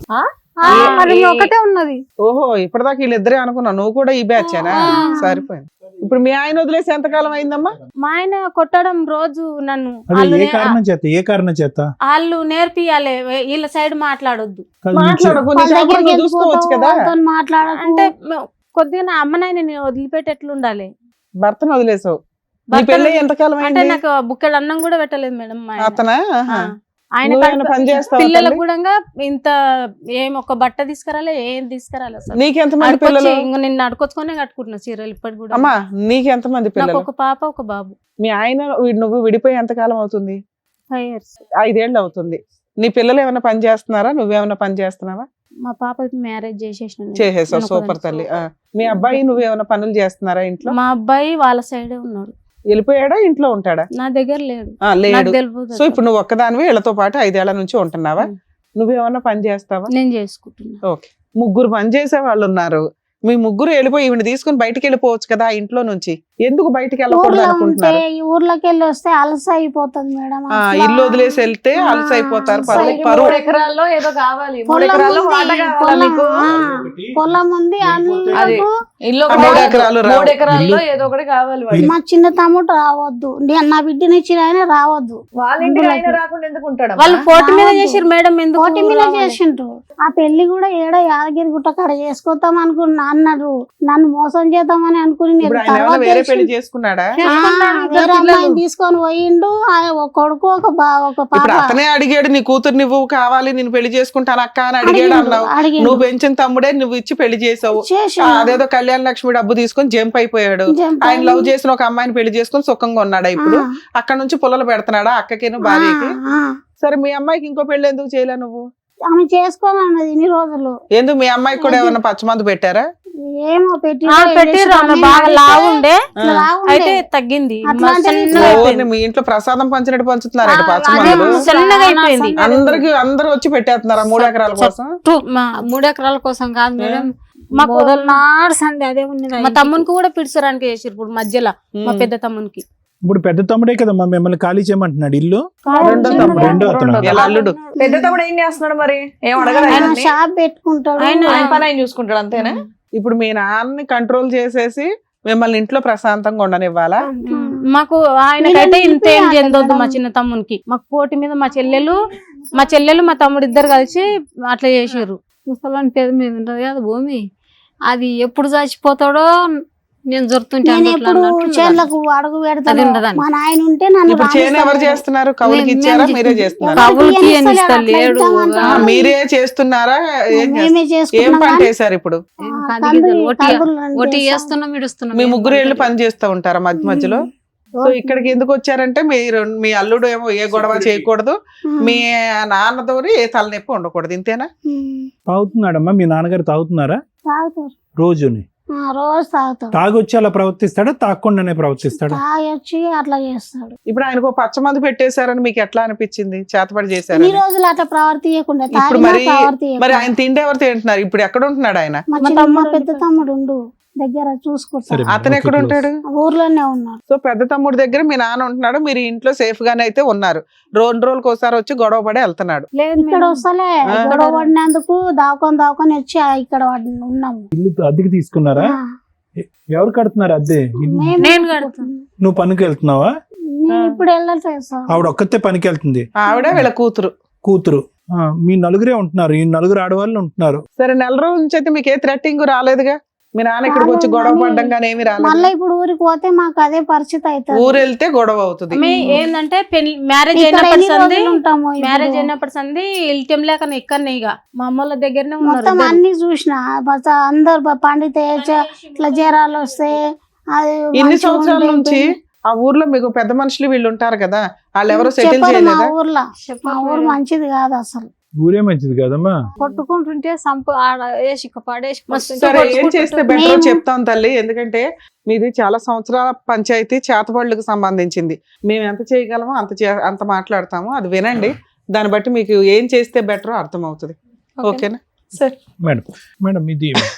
మరి ఒకటే ఉన్నది. ఓహో ఇప్పటిదాకా వీళ్ళిద్దరే అనుకున్నా, నువ్వు కూడా ఈ బ్యాచేనా? సరిపోయింది. ఇప్పుడు మీ ఆయన వదిలేసి ఎంతకాలం అయిందమ్మా? మా ఆయన కొట్టడం రోజు నన్ను. అదే వాళ్ళు ఏ కారణం చేత వాళ్ళు నేర్పియాలి, వీళ్ళ సైడ్ మాట్లాడొద్దు. కాదు, నీకు మాట్లాడకు, నీ వాళ్ళ దగ్గరికి కాపురం చూసుకోవచ్చు కదా. వెళ్ళిపోతావు, మాట్లాడకు. అంటే కొద్దిగా అమ్మనాయన నేను వదిలిపెట్టి ఎట్లుండాలి? భర్తను వదిలేసావు. నీ భర్తను- పెళ్ళి ఎంతకాలం అంటే అయింది? నాకు బుక్కెడు అన్నం కూడా పెట్టలేదు మేడం మా ఆయన. అతనా? ఆ. ఆయన నువ్వేమైనా పని చేస్తావా పిల్లలకు తల్లి? కూడా ఇంత ఏం ఒక బట్ట తీసుకురాలే, ఏం తీసుకురాలి అసలు. నీకెంతమంది పిల్లలు? ఇంక నేను అడుకొచ్చుకొనే కట్టుకుంటున్నా చీరలు ఇప్పటి కూడా. అమ్మా నీకెంతమంది నాకు పిల్లలు? ఒక పాప ఒక బాబు. మీ ఆయన నువ్వు విడిపోయి ఎంతకాలం అవుతుంది? 5 years. 5 ఏళ్ళు అవుతుంది. నీ పిల్లలు ఏమైనా పని చేస్తున్నారా? నువ్వేమైనా పని చేస్తున్నావా? మా పాపకి మ్యారేజ్ చేసేసిన. చేసేసావు, సూపర్ తల్లి. మీ అబ్బాయి నువ్వేమైనా పనులు చేస్తున్నారా ఇంట్లో? మా అబ్బాయి వాళ్ళ సైడే ఉన్నాడు, వెళ్ళిపోయాడా ఇంట్లో ఉంటాడా? నా దగ్గర లేడు. లేడు. నాకు తెలియదు. సో ఇప్పుడు నువ్వు ఒక్కదానివి వీళ్ళతో పాటు 5 ఏళ్ల నుంచి ఉంటున్నావా? నువ్వేమన్నా పని చేస్తావా? నేను చేసుకుంటున్నా. ఓకే, ముగ్గురు పని చేసే వాళ్ళు ఉన్నారు. మీ ముగ్గురు వెళ్ళిపోయి ఈవిడ తీసుకుని బయటికి వెళ్ళిపోవచ్చు కదా ఇంట్లో నుంచి. ఎందుకు బయటికి వెళ్ళకూడదు ఊర్లో ఉంటే అనుకుంటున్నారు? ఈ ఊర్లోకి వెళ్ళి వస్తే అలస అయిపోతుంది మేడం. ఇల్లు వదిలేసి వెళ్తే అలసి అయిపోతారు. అలసి పరువు 3 ఎకరాల్లో ఏదో కావాలి, 3 పొలం ఎకరాల్లో ఉంది, వాట కావాలా పొలం, మీకు? పొలం ఉంది అది అందుకు. ఇల్లు ఆ 3 ఎకరాలు రావు. 3 ఎకరాల్లో ఏదో ఒకటి కావాలి వాడికి. మా చిన్న తమ్ముడు రావద్దు, నా బిడ్డని ఇచ్చిన ఆయన రావద్దు. వాళ్ళ ఇంటికి ఆయన రాకుండా ఎందుకు ఉంటాడు? వాళ్ళు పోటీ మీద రావద్దు. చేసిరు మేడం, ఎందుకు పోటీ మీద రావాలి? చేసిండ్రు. ఆ పెళ్లి కూడా ఏడో యాదగిరి గుట్ట కాడ చేసుకుంటాం అనుకున్నా అన్నారు. నన్ను మోసం చేద్దామని అనుకుని నేను ఇప్పుడు ఆయన ఏమైనా వేరే పెళ్లి చేసుకున్నాడా? వేరే అమ్మాయిని తీసుకొని పోయిండు. ఒక కొడుకు ఒక ఒక పాప. ఇప్పుడు అతనే అడిగాడు నీ కూతురు నువ్వు కావాలి నేను పెళ్లి చేసుకుంటాను అక్క అని అడిగాడు అన్నావు. అడిగిండు. నువ్వు పెంచిన తమ్ముడే నువ్వు ఇచ్చి పెళ్లి చేసావు. చేసిండు. అదేదో కళ్యాణ లక్ష్మి డబ్బు తీసుకొని జంప్ అయిపోయాడు. జంప్ ఆయన లవ్ అయింది. చేసిన ఒక అమ్మాయిని పెళ్లి చేసుకుని సుఖంగా ఉన్నాడా ఇప్పుడు? అక్కడ నుంచి పుల్లలు పెడుతున్నాడా అక్కకిను భార్యకి? ఆ, సరే మీ అమ్మాయికి ఇంకో పెళ్లి ఎందుకు చేయలే నువ్వు? ఆమె చేసుకోవాలన్నది ఇన్ని రోజులు. ఎందుకు మీ అమ్మాయికి కూడా ఏమన్నా పచ్చమందు పెట్టారా? ఏమో పెట్టి పెట్టిర్రు, ఆమె బాగా లావు ఉండే అయితే తగ్గింది, అట్లాంటిది సన్నగా అయిపోయింది. మీ ఇంట్లో ప్రసాదం పంచినట్టు పంచుతున్నారు ఆ, పచ్చమందులు. అదే. సన్నగా అయిపోయింది. అందరూ వచ్చి పెట్టేస్తున్నారా 3 ఎకరాల కోసం? 3 ఎకరాల కోసం కాదు మేడం, మాకు మొదలు నాడు సంది అదే ఉన్నది. మా తమ్మునికి కూడా పిడుచడానికి చేసిరు ఇప్పుడు మధ్యలో, మా పెద్ద తమ్మునికి. ఇప్పుడు పెద్ద తమ్ముడే కదమ్మా మిమ్మల్ని ఖాళీ చేయమంటున్నాడు ఇల్లు. రెండో తమ్ముడు. రెండో అతను. ఎలా అల్లుడు? పెద్ద తమ్ముడు ఏం చేస్తున్నాడు మరి? ఏం అడగడు ఆయన ఆయన్ని? షాప్ పెట్టుకుంటాడు. ఆయన- ఆయన పని ఆయన చూసుకుంటాడు అంతేనా? ఇప్పుడు మీ నాన్నని కంట్రోల్ చేసేసి మిమ్మల్ని ఇంట్లో ప్రశాంతంగా ఉండనివ్వాలా? మాకు ఆయనకైతే వీళ్ళని ఇంత ఏం నిలిపేయాలి చెందొద్దు మేడం. మా చిన్న తమ్మునికి. మాకు పోటీ మీద మా చెల్లెలు మా తమ్ముడు ఇద్దరు కలిసి అట్లా చేసారు. ముసలాని పేద మీద ఉంటది కదా భూమి, అది ఎప్పుడు చచ్చిపోతాడో నేను జరుగుతుంటే నేను ఎప్పుడు చేనులకు అడుగు పెడతాను. అది ఉండదండి. మా నాయన ఉంటే నన్ను ఇప్పుడు చేను ఎవరు చేస్తున్నారు? కవులకి ఇచ్చారా మీరే చేస్తున్నారా? కవులకి ఏం ఇస్తారు లేడు. మీరే చేస్తున్నారా? ఏం మేమే ఏం చేసుకున్నాం పంట కానీ వేసారు ఇప్పుడు? ఒట్టి చేస్తున్నాం ఇడుస్తున్నాం. మీ ముగ్గురు ఏళ్ళు పని చేస్తూ ఉంటారా మధ్య మధ్యలో? సో ఇక్కడికి ఎందుకు వచ్చారంటే మీరు మీ అల్లుడు ఏమో ఏ గొడవ చేయకూడదు, మీ నాన్నతోని ఏ తలనొప్పి ఉండకూడదు, ఇంతేనా? తాగుతున్నాడమ్మా మీ నాన్నగారు? తాగుతున్నారా తాగుతారు. రోజుని? రోజు తాగుతాడు. తాగొచ్చి అలా ప్రవర్తిస్తాడా, తాగకుండానే ప్రవర్తిస్తాడా? తాగొచ్చి అట్లా చేస్తాడు. ఇప్పుడు ఆయనకు పచ్చమందు పెట్టేశారని మీకు ఎట్లా అనిపించింది? చేతపడి ఈ చేశారని? రోజులు అట్లా ప్రవర్తియకుండా ఇప్పుడు మరి ప్రవర్తి మరి ఆయన తిండి ఎవరు తింటున్నారు? ఇప్పుడు ఎక్కడ ఉంటున్నాడు ఆయన? మా పెద్ద తమ్ముడు ఉండు దగ్గర చూసుకుంటాడు. సరే. అతను ఎక్కడ ఉంటాడు? ఊర్లోనే ఉన్నాడు. సో పెద్ద తమ్ముడు దగ్గర మీ నాన్న ఉంటున్నాడు, మీరు ఇంట్లో సేఫ్ గానే అయితే ఉన్నారు. 2 రోజులకు ఒకసారి వచ్చి గొడవ పడి వెళ్తున్నాడు. లేదు ఇక్కడ వస్తలే గొడవ పడినందుకు దావుకొని వచ్చి ఇక్కడ ఉన్నాము. ఇల్లు అద్దెకి తీసుకున్నారా? ఎవరు కడుతున్నారు అద్దె? ఇల్లు? నేను కడుతున్నా. నువ్వు పనికి వెళ్తున్నావా? నేను ఇప్పుడు వెళ్ళట్లేదు సార్. ఆవిడ ఒక్కతే పనికి వెళ్తుంది, ఆవిడ వీళ్ళ కూతురు. కూతురు. మీ నలుగురే ఉంటున్నారు, ఈ 9 ఆడవాళ్ళు ఉంటున్నారు. సరే, నెల రోజుల నుంచి అయితే మీకు ఏ థ్రెట్టింగ్ రాలేదుగా? మీ నాన్న ఇక్కడికి వచ్చి గొడవ పడ్డం కానీ ఏమి రాలేదు. మళ్ళీ ఇప్పుడు ఊరికి పోతే మాకు అదే పరిస్థితి అవుతుంది. ఊరు వెళ్తే గొడవ అవుతుంది. ఏంటంటే మ్యారేజ్ ఇక్కడ అయినప్పటి ఎన్ని సంది రోజులు ఉంటాము ఇప్పుడు? మ్యారేజ్ అయినప్పటి సంది ఇల్టం లేక ఇక్కడనే ఇక మా అమ్మల దగ్గరనే ఉన్నారు మొత్తం ఇద్దరు. అన్ని చూసిన అందరు పండితే ఇట్లా జ్వరాలు వస్తే అది ఇన్ని మంచిగా సంవత్సరాల ఉండే నుంచి ఆ ఊర్లో మీకు పెద్ద మనుషులు వీళ్ళు ఉంటారు కదా, వాళ్ళు ఎవరో సెటిల్ చెప్పరు మా చేయలేదా? ఊర్లో. మా ఊరు మంచిది కాదు అసలు. ఊరే మంచిది కదమ్మా. కొట్టుకుంటుంటే సంపు ఆడ వేసి పడేసి సరే, ఏం చేస్తే బెటర్ చెప్తాం తల్లి, ఎందుకంటే మీది చాలా సంవత్సరాల పంచాయతీ చేతబడులకు సంబంధించింది. మేము ఎంత చేయగలమో అంత మాట్లాడతాము, అది వినండి. దాన్ని బట్టి మీకు ఏం చేస్తే బెటర్ అర్థం అవుతుంది. ఓకేనా? మేడం ఇది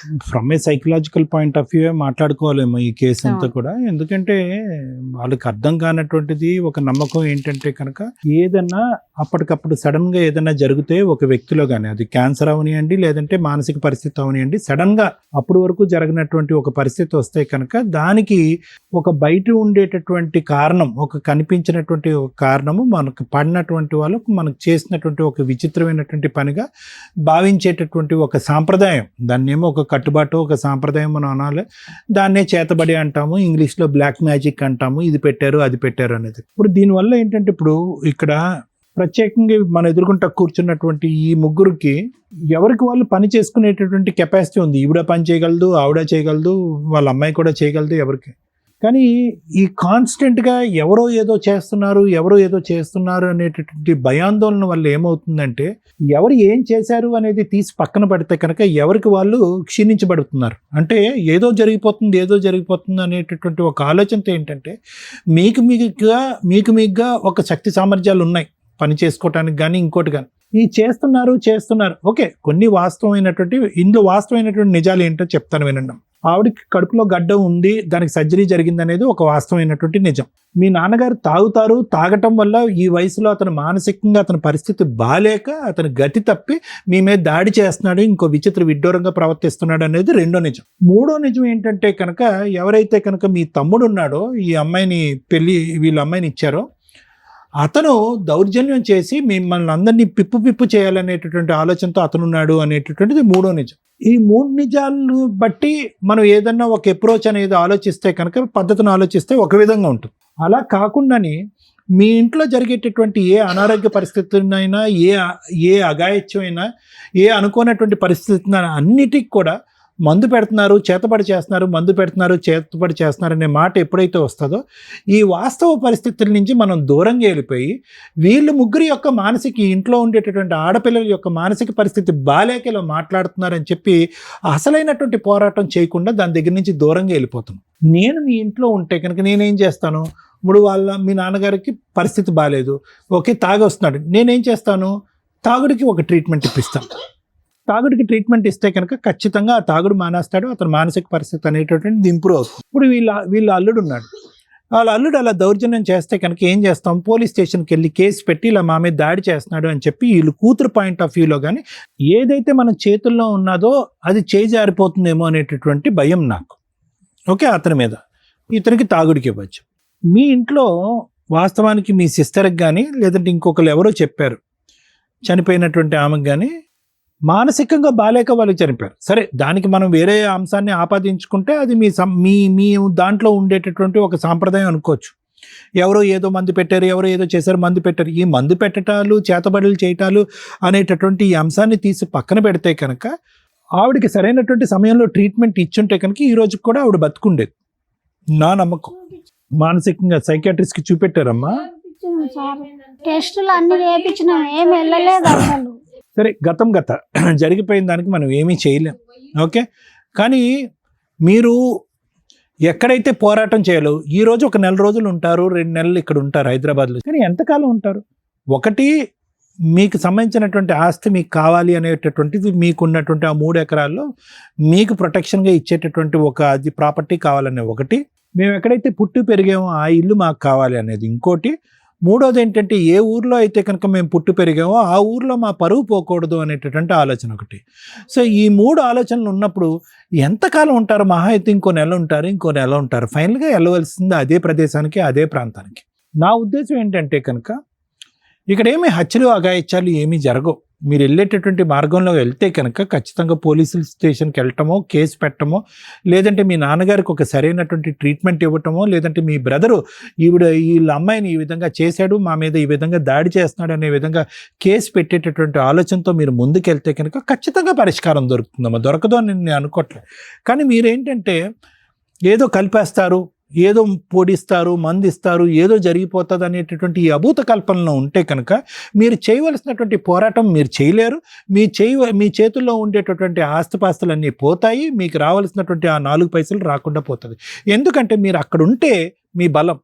from a psychological point of view మాట్లాడుకోవాలేమో ఈ కేసు అంతా కూడా. ఎందుకంటే వాళ్ళకి అర్థం కానటువంటిది ఒక నమ్మకం ఏంటంటే కనుక ఏదన్నా అప్పటికప్పుడు సడన్గా ఏదైనా జరిగితే ఒక వ్యక్తిలో కానీ అది క్యాన్సర్ అవనియండి, లేదంటే మానసిక పరిస్థితి అవనియండి, సడన్గా అప్పటి వరకు జరిగినటువంటి ఒక పరిస్థితి వస్తే కనుక దానికి ఒక బయట ఉండేటటువంటి కారణం, ఒక కనిపించినటువంటి ఒక కారణము మనకు పడినటువంటి వాళ్ళకు మనకు చేసినటువంటి ఒక విచిత్రమైనటువంటి పనిగా భావించేటటువంటి ఒక సాంప్రదాయం, దాన్ని ఏమో ఒక కట్టుబాటు, ఒక సాంప్రదాయం మనం అనాలి. దాన్నే చేతబడి అంటాము, ఇంగ్లీష్లో బ్లాక్ మ్యాజిక్ అంటాము, ఇది పెట్టారు అది పెట్టారు అనేది. ఇప్పుడు దీనివల్ల ఏంటంటే ఇప్పుడు ఇక్కడ ప్రత్యేకంగా మన ఎదుర్కొంటా కూర్చున్నటువంటి ఈ ముగ్గురికి ఎవరికి వాళ్ళు పని చేసుకునేటటువంటి కెపాసిటీ ఉంది. ఈవిడ పని చేయగలదు, ఆవిడ చేయగలదు, వాళ్ళ అమ్మాయి కూడా చేయగలదు ఎవరికి. కానీ ఈ కాన్స్టెంట్గా ఎవరో ఏదో చేస్తున్నారు అనేటటువంటి భయాందోళన వల్ల ఏమవుతుందంటే ఎవరు ఏం చేశారు అనేది తీసి పక్కన పడితే కనుక ఎవరికి వాళ్ళు క్షీణించబడుతున్నారు. అంటే ఏదో జరిగిపోతుంది అనేటటువంటి ఒక ఆలోచనతో ఏంటంటే మీకుగా ఒక శక్తి సామర్థ్యాలు ఉన్నాయి పని చేసుకోవటానికి కానీ ఇంకోటి కానీ. ఈ చేస్తున్నారు ఓకే, కొన్ని ఇందులో వాస్తవమైనటువంటి నిజాలు ఏంటో చెప్తాను వినండి. ఆవిడకి కడుపులో గడ్డ ఉంది, దానికి సర్జరీ జరిగింది అనేది ఒక వాస్తవమైనటువంటి నిజం. మీ నాన్నగారు తాగటం వల్ల ఈ వయసులో అతను మానసికంగా అతని పరిస్థితి బాలేక అతను గతి తప్పి మీ మీద దాడి చేస్తున్నాడు, ఇంకో విడ్డూరంగా ప్రవర్తిస్తున్నాడు అనేది రెండో నిజం. మూడో నిజం ఏంటంటే కనుక ఎవరైతే కనుక మీ తమ్ముడు ఉన్నాడో, ఈ అమ్మాయిని వీళ్ళ అమ్మాయిని ఇచ్చారో, అతను దౌర్జన్యం చేసి మిమ్మల్ని అందరినీ పిప్పు చేయాలనేటటువంటి ఆలోచనతో అతనున్నాడు అనేటటువంటిది మూడో నిజం. ఈ మూడు నిజాలు బట్టి మనం ఏదన్నా ఒక అప్రోచ్ అనేది ఆలోచిస్తే కనుక, పద్ధతిని ఆలోచిస్తే ఒక విధంగా ఉంటుంది. అలా కాకుండానే మీ ఇంట్లో జరిగేటటువంటి ఏ అనారోగ్య పరిస్థితులైనా, ఏ అఘాయిత్యమైనా, ఏ అనుకోనటువంటి పరిస్థితులైనా అన్నిటికి కూడా మందు పెడుతున్నారు, చేతబడి చేస్తున్నారు అనే మాట ఎప్పుడైతే వస్తుందో, ఈ వాస్తవ పరిస్థితుల నుంచి మనం దూరంగా వెళ్ళిపోయి వీళ్ళు ముగ్గురి యొక్క ఇంట్లో ఉండేటటువంటి ఆడపిల్లల యొక్క మానసిక పరిస్థితి బాలేక ఇలా మాట్లాడుతున్నారని చెప్పి అసలైనటువంటి పోరాటం చేయకుండా దాని దగ్గర నుంచి దూరంగా వెళ్ళిపోతాను. నేను మీ ఇంట్లో ఉంటే కనుక నేనేం చేస్తాను? ఇప్పుడు మీ నాన్నగారికి పరిస్థితి బాగాలేదు, ఓకే, తాగొస్తున్నాడు, నేనేం చేస్తాను? తాగుడికి ఒక ట్రీట్మెంట్ ఇప్పిస్తాను. తాగుడికి ట్రీట్మెంట్ ఇస్తే కనుక ఖచ్చితంగా ఆ తాగుడు మానేస్తాడు, అతని మానసిక పరిస్థితి అనేటటువంటిది ఇంప్రూవ్ అవుతుంది. ఇప్పుడు వీళ్ళ అల్లుడు ఉన్నాడు, వాళ్ళ అల్లుడు అలా దౌర్జన్యం చేస్తే కనుక ఏం చేస్తాం? పోలీస్ స్టేషన్కి వెళ్ళి కేసు పెట్టి ఇలా మా మీద దాడి చేస్తున్నాడు అని చెప్పి వీళ్ళు కూతురు పాయింట్ ఆఫ్ వ్యూలో కానీ ఏదైతే మన చేతుల్లో ఉన్నదో అది చేజారిపోతుందేమో అనేటటువంటి భయం నాకు. ఓకే, అతని మీద, ఇతనికి తాగుడికి ఇవ్వచ్చు. మీ ఇంట్లో వాస్తవానికి మీ సిస్టర్కి కానీ లేదంటే ఇంకొకరు ఎవరో చెప్పారు, చనిపోయినటువంటి ఆమెకు కానీ మానసికంగా బాలేక వాళ్ళు చనిపోయారు. సరే, దానికి మనం వేరే అంశాన్ని ఆపాదించుకుంటే అది మీ దాంట్లో ఉండేటటువంటి ఒక సాంప్రదాయం అనుకోవచ్చు. ఎవరో ఏదో మందు పెట్టారు, ఎవరో ఏదో చేశారు, మందు పెట్టారు. ఈ మందు పెట్టటాలు, చేతబడులు చేయటాలు అనేటటువంటి ఈ అంశాన్ని తీసి పక్కన పెడితే కనుక ఆవిడకి సరైనటువంటి సమయంలో ట్రీట్మెంట్ ఇచ్చుంటే కనుక ఈ రోజుకి కూడా ఆవిడ బతుకుండేది నా నమ్మకం. మానసికంగా సైకియాట్రిస్ట్కి చూపెట్టారమ్మా, టెస్టులు అన్ని చేయించినాం, ఏం వెళ్ళలేదు అసలు. సరే, గతం జరిగిపోయిన దానికి మనం ఏమీ చేయలేం. ఓకే, కానీ మీరు ఎక్కడైతే పోరాటం చేయాలో, ఈరోజు ఒక 4 రోజులు ఉంటారు, 2 నెలలు ఇక్కడ ఉంటారు హైదరాబాద్లో, కానీ ఎంతకాలం ఉంటారు? ఒకటి, మీకు సంబంధించినటువంటి ఆస్తి మీకు కావాలి అనేటటువంటిది, మీకు ఉన్నటువంటి ఆ 3 ఎకరాల్లో మీకు ప్రొటెక్షన్గా ఇచ్చేటటువంటి అది ప్రాపర్టీ కావాలనే ఒకటి, మేము ఎక్కడైతే పుట్టి పెరిగామో ఆ ఇల్లు మాకు కావాలి అనేది ఇంకోటి, మూడోది ఏంటంటే ఏ ఊర్లో అయితే కనుక మేము పుట్టి పెరిగామో ఆ ఊర్లో మా పరువు పోకూడదు అనేటటువంటి ఆలోచన ఒకటి. సో ఈ 3 ఆలోచనలు ఉన్నప్పుడు ఎంతకాలం ఉంటారు? మహా అయితే ఇంకో నెల ఉంటారు. ఫైనల్గా వెళ్ళవలసింది అదే ప్రదేశానికి, అదే ప్రాంతానికి. నా ఉద్దేశం ఏంటంటే కనుక ఇక్కడ ఏమీ హత్యలు, అఘాయిత్యాలు ఏమీ జరగవు. మీరు వెళ్ళేటటువంటి మార్గంలో వెళ్తే కనుక ఖచ్చితంగా పోలీసుల స్టేషన్కి వెళ్ళటమో, కేసు పెట్టమో, లేదంటే మీ నాన్నగారికి ఒక సరైనటువంటి ట్రీట్మెంట్ ఇవ్వటమో, లేదంటే మీ బ్రదరు వీళ్ళ అమ్మాయిని ఈ విధంగా చేశాడు, మా మీద ఈ విధంగా దాడి చేస్తున్నాడు అనే విధంగా కేసు పెట్టేటటువంటి ఆలోచనతో మీరు ముందుకెళ్తే కనుక ఖచ్చితంగా పరిష్కారం దొరుకుతుందమ్మా. దొరకదు అని నేను అనుకోవట్లేదు. కానీ మీరేంటంటే ఏదో కలిపేస్తారు, ఏదో పొడిస్తారు, మందిస్తారు, ఏదో జరిగిపోతుంది అనేటటువంటి ఈ అభూత కల్పనలో ఉంటే కనుక మీరు చేయవలసినటువంటి పోరాటం మీరు చేయలేరు. మీ చేతుల్లో ఉండేటటువంటి ఆస్తిపాస్తులన్నీ పోతాయి, మీకు రావాల్సినటువంటి ఆ 4 పైసలు రాకుండా పోతుంది. ఎందుకంటే మీరు అక్కడ ఉంటే మీ బలం,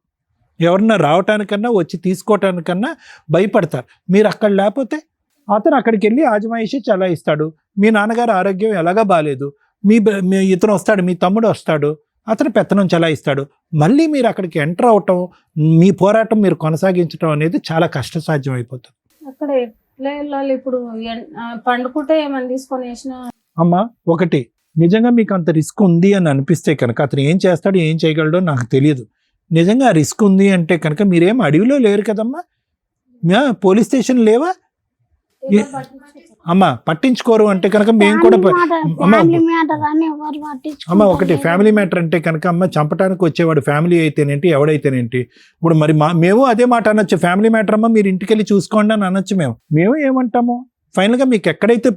ఎవరన్నా రావటానికన్నా వచ్చి తీసుకోవటానికన్నా భయపడతారు. మీరు అక్కడ లేకపోతే అతను అక్కడికి వెళ్ళి ఆజమాయిషి చలాయిస్తాడు. మీ నాన్నగారు ఆరోగ్యం ఎలాగా బాగాలేదు, ఇతను వస్తాడు, మీ తమ్ముడు వస్తాడు, అతను పెత్తనం చలాయిస్తాడు. మళ్ళీ మీరు అక్కడికి ఎంటర్ అవటం, మీ పోరాటం మీరు కొనసాగించడం అనేది చాలా కష్టసాధ్యం అయిపోతుంది. అక్కడ ఎట్లా వెళ్ళాలి ఇప్పుడు? పండుకుంటే ఏమని తీసుకొని వేసినా అమ్మా ఒకటి, నిజంగా మీకు అంత రిస్క్ ఉంది అని అనిపిస్తే కనుక అతను ఏం చేస్తాడో ఏం చేయగలడో నాకు తెలియదు. నిజంగా రిస్క్ ఉంది అంటే కనుక మీరేం అడవిలో లేరు కదమ్మా, పోలీస్ స్టేషన్ లేవా? అమ్మా పట్టించుకోరు అంటే కనుక మేము కూడా ఫ్యామిలీ మ్యాటర్ అని ఎవరు అమ్మ ఒకటి పట్టించుకుంటలేరు. ఫ్యామిలీ మ్యాటర్ అంటే కనుక అమ్మ చంపడానికి వచ్చేవాడు ఫ్యామిలీ అయితేనేంటి ఎవడైతేనేంటి. ఇప్పుడు మరి మేము అదే మాట అనొచ్చు, ఫ్యామిలీ మ్యాటర్ అమ్మ మీరు ఇంటికి వెళ్ళి చూసుకోండి అని అనొచ్చు. మేము ఏమంటాము, ఫైనల్గా మీకు ఎక్కడైతే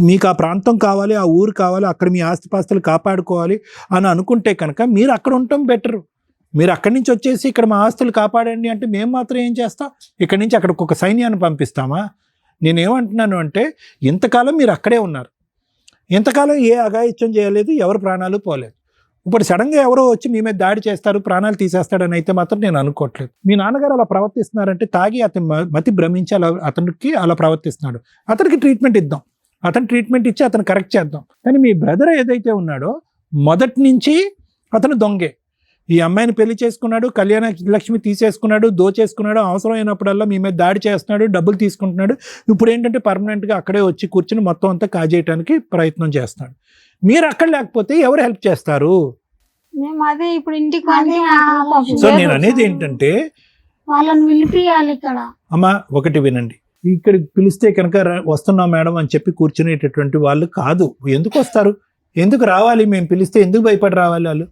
మీకు ఆ ప్రాంతం కావాలి, ఆ ఊరు కావాలి, అక్కడ మీ ఆస్తిపాస్తులు కాపాడుకోవాలి అని అనుకుంటే కనుక మీరు అక్కడ ఉండటం బెటరు. మీరు అక్కడి నుంచి వచ్చేసి ఇక్కడ మా ఆస్తులు కాపాడండి అంటే మేము మాత్రం ఏం చేస్తాం, ఇక్కడి నుంచి అక్కడికి ఒక సైన్యాన్ని పంపిస్తామా? నేనేమంటున్నాను అంటే ఇంతకాలం మీరు అక్కడే ఉన్నారు, ఇంతకాలం ఏ అఘాయిత్యం చేయలేదు, ఎవరు ప్రాణాలు పోలేదు. ఇప్పుడు సడన్గా ఎవరో వచ్చి మీ మీద దాడి చేస్తారు, ప్రాణాలు తీసేస్తాడని అయితే మాత్రం నేను అనుకోవట్లేదు. మీ నాన్నగారు అలా ప్రవర్తిస్తున్నారంటే తాగి అతను మతి భ్రమించి అతనికి అలా ప్రవర్తిస్తున్నాడు. అతనికి ట్రీట్మెంట్ ఇద్దాం, అతను ట్రీట్మెంట్ ఇచ్చి అతను కరెక్ట్ చేద్దాం. కానీ మీ బ్రదర్ ఏదైతే ఉన్నాడో మొదటి నుంచి అతను దొంగే. ఈ అమ్మాయిని పెళ్లి చేసుకున్నాడు, కళ్యాణ లక్ష్మి తీసేసుకున్నాడు, దోచేసుకున్నాడు, అవసరమైనప్పుడల్లా మీ మీద దాడి చేస్తున్నాడు, డబ్బులు తీసుకుంటున్నాడు. ఇప్పుడు ఏంటంటే పర్మనెంట్గా అక్కడే వచ్చి కూర్చుని మొత్తం అంతా కాజేయడానికి ప్రయత్నం చేస్తున్నాడు. మీరు అక్కడ లేకపోతే ఎవరు హెల్ప్ చేస్తారు? మేము అదే ఇప్పుడు ఇంటికి అదే సో నేను అనేది ఏంటంటే వాళ్ళని పిలిపియాలి ఇక్కడ. అమ్మ ఒకటి వినండి, ఇక్కడ పిలిస్తే కనుక వస్తున్నాం మేడం అని చెప్పి కూర్చునేటటువంటి వాళ్ళు కాదు. ఎందుకు వస్తారు, ఎందుకు రావాలి, మేము పిలిస్తే ఎందుకు భయపడి రావాలి వాళ్ళు?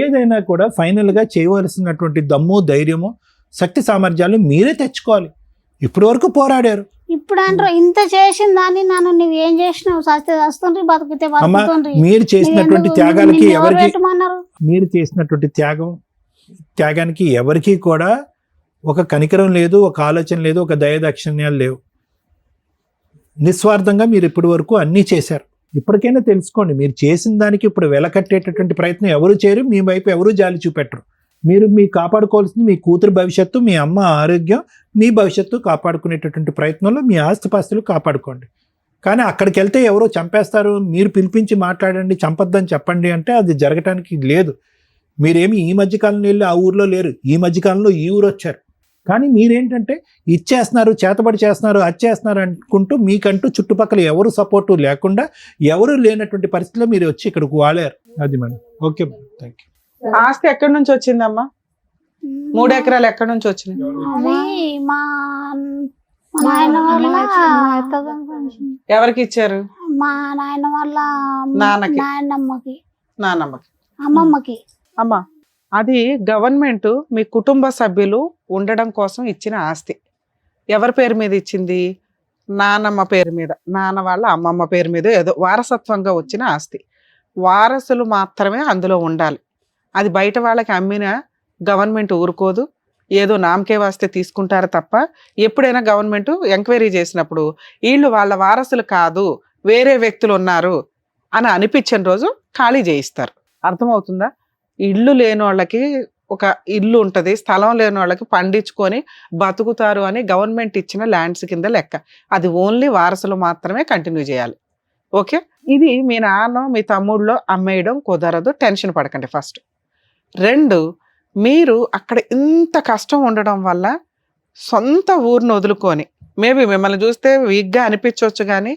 ఏదైనా కూడా ఫైనల్గా చేయవలసినటువంటి దమ్ము, ధైర్యము, శక్తి సామర్థ్యాలు మీరే తెచ్చుకోవాలి. ఇప్పటి వరకు పోరాడారు. ఇప్పుడు అంటారు ఇంత చేసిన దాన్ని నన్ను నువ్వేం చేసినావు, సస్తే వస్తుండ్రి, బతికితే అమ్మ బతుకుతుండ్రి. మీరు చేసినటువంటి త్యాగాలకి నిన్ను ఎవరు ఎవరికి పెట్టమన్నారు? మీరు చేసినటువంటి త్యాగానికి ఎవరికి కూడా ఒక కనికరం లేదు, ఒక ఆలోచన లేదు, ఒక దయాదాక్షిణ్యాలు లేవు. నిస్వార్థంగా మీరు ఇప్పటి వరకు అన్నీ చేశారు. ఇప్పటికైనా తెలుసుకోండి, మీరు చేసిన దానికి ఇప్పుడు వెలకట్టేటటువంటి ప్రయత్నం ఎవరు చేయరు, మీ వైపు ఎవరు జాలి చూపెట్టరు. మీరు కాపాడుకోవాల్సింది మీ కూతురు భవిష్యత్తు, మీ అమ్మ ఆరోగ్యం, మీ భవిష్యత్తు కాపాడుకునేటటువంటి ప్రయత్నంలో మీ ఆస్తిపాస్తులు కాపాడుకోండి. కానీ అక్కడికి వెళ్తే ఎవరో చంపేస్తారు, మీరు పిలిపించి మాట్లాడండి, చంపొద్దని చెప్పండి అంటే అది జరగటానికి లేదు. మీరేమి ఈ మధ్యకాలంలో వెళ్ళి ఆ ఊర్లో లేరు, ఈ మధ్యకాలంలో ఈ ఊరు వచ్చారు. కానీ మీరేంటంటే ఇచ్చేస్తున్నారు, చేతబడి చేస్తున్నారు, అది చేస్తున్నారు అనుకుంటూ మీకంటూ చుట్టుపక్కల ఎవరు సపోర్టు లేకుండా, ఎవరు లేనటువంటి పరిస్థితిలో మీరు వచ్చి ఇక్కడికి వాడారు. అది madam. Okay madam, thank you. ఆస్తి ఎక్కడి నుంచి వచ్చిందమ్మా? 3 ఎకరాలు ఎక్కడి నుంచి వచ్చినాయి? అది మా నాయన వల్ల ఎవరికి ఇచ్చారు? మా నాయన వల్ల నాన్నకి. నాయనమ్మకి, నాన్నమ్మకి. అమ్మమ్మకి. అమ్మా అది గవర్నమెంట్ మీ కుటుంబ సభ్యులు ఉండడం కోసం ఇచ్చిన ఆస్తి. ఎవరి పేరు మీద ఇచ్చింది? నాన్నమ్మ పేరు మీద, నాన్న వాళ్ళ అమ్మమ్మ పేరు మీద ఏదో వారసత్వంగా వచ్చిన ఆస్తి. వారసులు మాత్రమే అందులో ఉండాలి. అది బయట వాళ్ళకి అమ్మినా గవర్నమెంట్ ఊరుకోదు, ఏదో నామకే వాస్తే తీసుకుంటారు తప్ప. ఎప్పుడైనా గవర్నమెంట్ ఎంక్వైరీ చేసినప్పుడు వీళ్ళు వాళ్ళ వారసులు కాదు, వేరే వ్యక్తులు ఉన్నారు అని అనిపించిన రోజు ఖాళీ చేయిస్తారు. అర్థమవుతుందా? ఇల్లు లేని వాళ్ళకి ఒక ఇల్లు ఉంటుంది, స్థలం లేని వాళ్ళకి పండించుకొని బతుకుతారు అని గవర్నమెంట్ ఇచ్చిన ల్యాండ్స్ కింద లెక్క. అది ఓన్లీ వారసులు మాత్రమే కంటిన్యూ చేయాలి. ఓకే, ఇది మీ నాన్న మీ తమ్ముళ్ళో అమ్మేయడం కుదరదు, టెన్షన్ పడకండి. ఫస్ట్. 2, మీరు అక్కడ ఇంత కష్టం ఉండడం వల్ల సొంత ఊరిని వదులుకొని, మేబీ మిమ్మల్ని చూస్తే వీక్గా అనిపించవచ్చు కానీ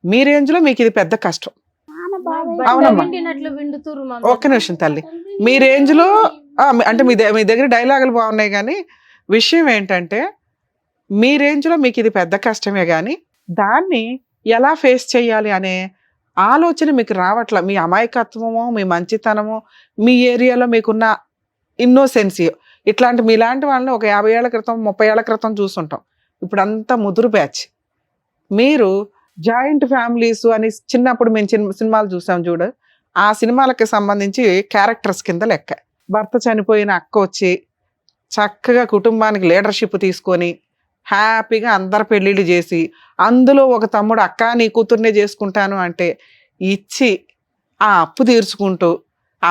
మీ రేంజ్లో మీకు ఇది పెద్ద కష్టం. అవునమ్మా, ఒక్క నిమిషం తల్లి. మీ రేంజ్లో అంటే మీ దగ్గర డైలాగులు బాగున్నాయి కానీ విషయం ఏంటంటే మీ రేంజ్లో మీకు ఇది పెద్ద కష్టమే కానీ దాన్ని ఎలా ఫేస్ చేయాలి అనే ఆలోచన మీకు రావట్ల. మీ అమాయకత్వమో, మీ మంచితనమో, మీ ఏరియాలో మీకున్న ఇన్నోసెన్సియో, ఇట్లాంటి మీలాంటి వాళ్ళని ఒక 50 ఏళ్ల క్రితం 30 ఏళ్ల క్రితం చూస్తుంటాం. ఇప్పుడు అంతా ముదురు బ్యాచ్. మీరు జాయింట్ ఫ్యామిలీస్ అని చిన్నప్పుడు మేము సినిమాలు చూసాం చూడు, ఆ సినిమాలకి సంబంధించి క్యారెక్టర్స్ కింద లెక్క. భర్త చనిపోయిన అక్క వచ్చి చక్కగా కుటుంబానికి లీడర్షిప్ తీసుకొని హ్యాపీగా అందరు పెళ్ళిళ్ళు చేసి అందులో ఒక తమ్ముడు అక్క నీ కూతుర్నే చేసుకుంటాను అంటే ఇచ్చి ఆ అప్పు తీర్చుకుంటూ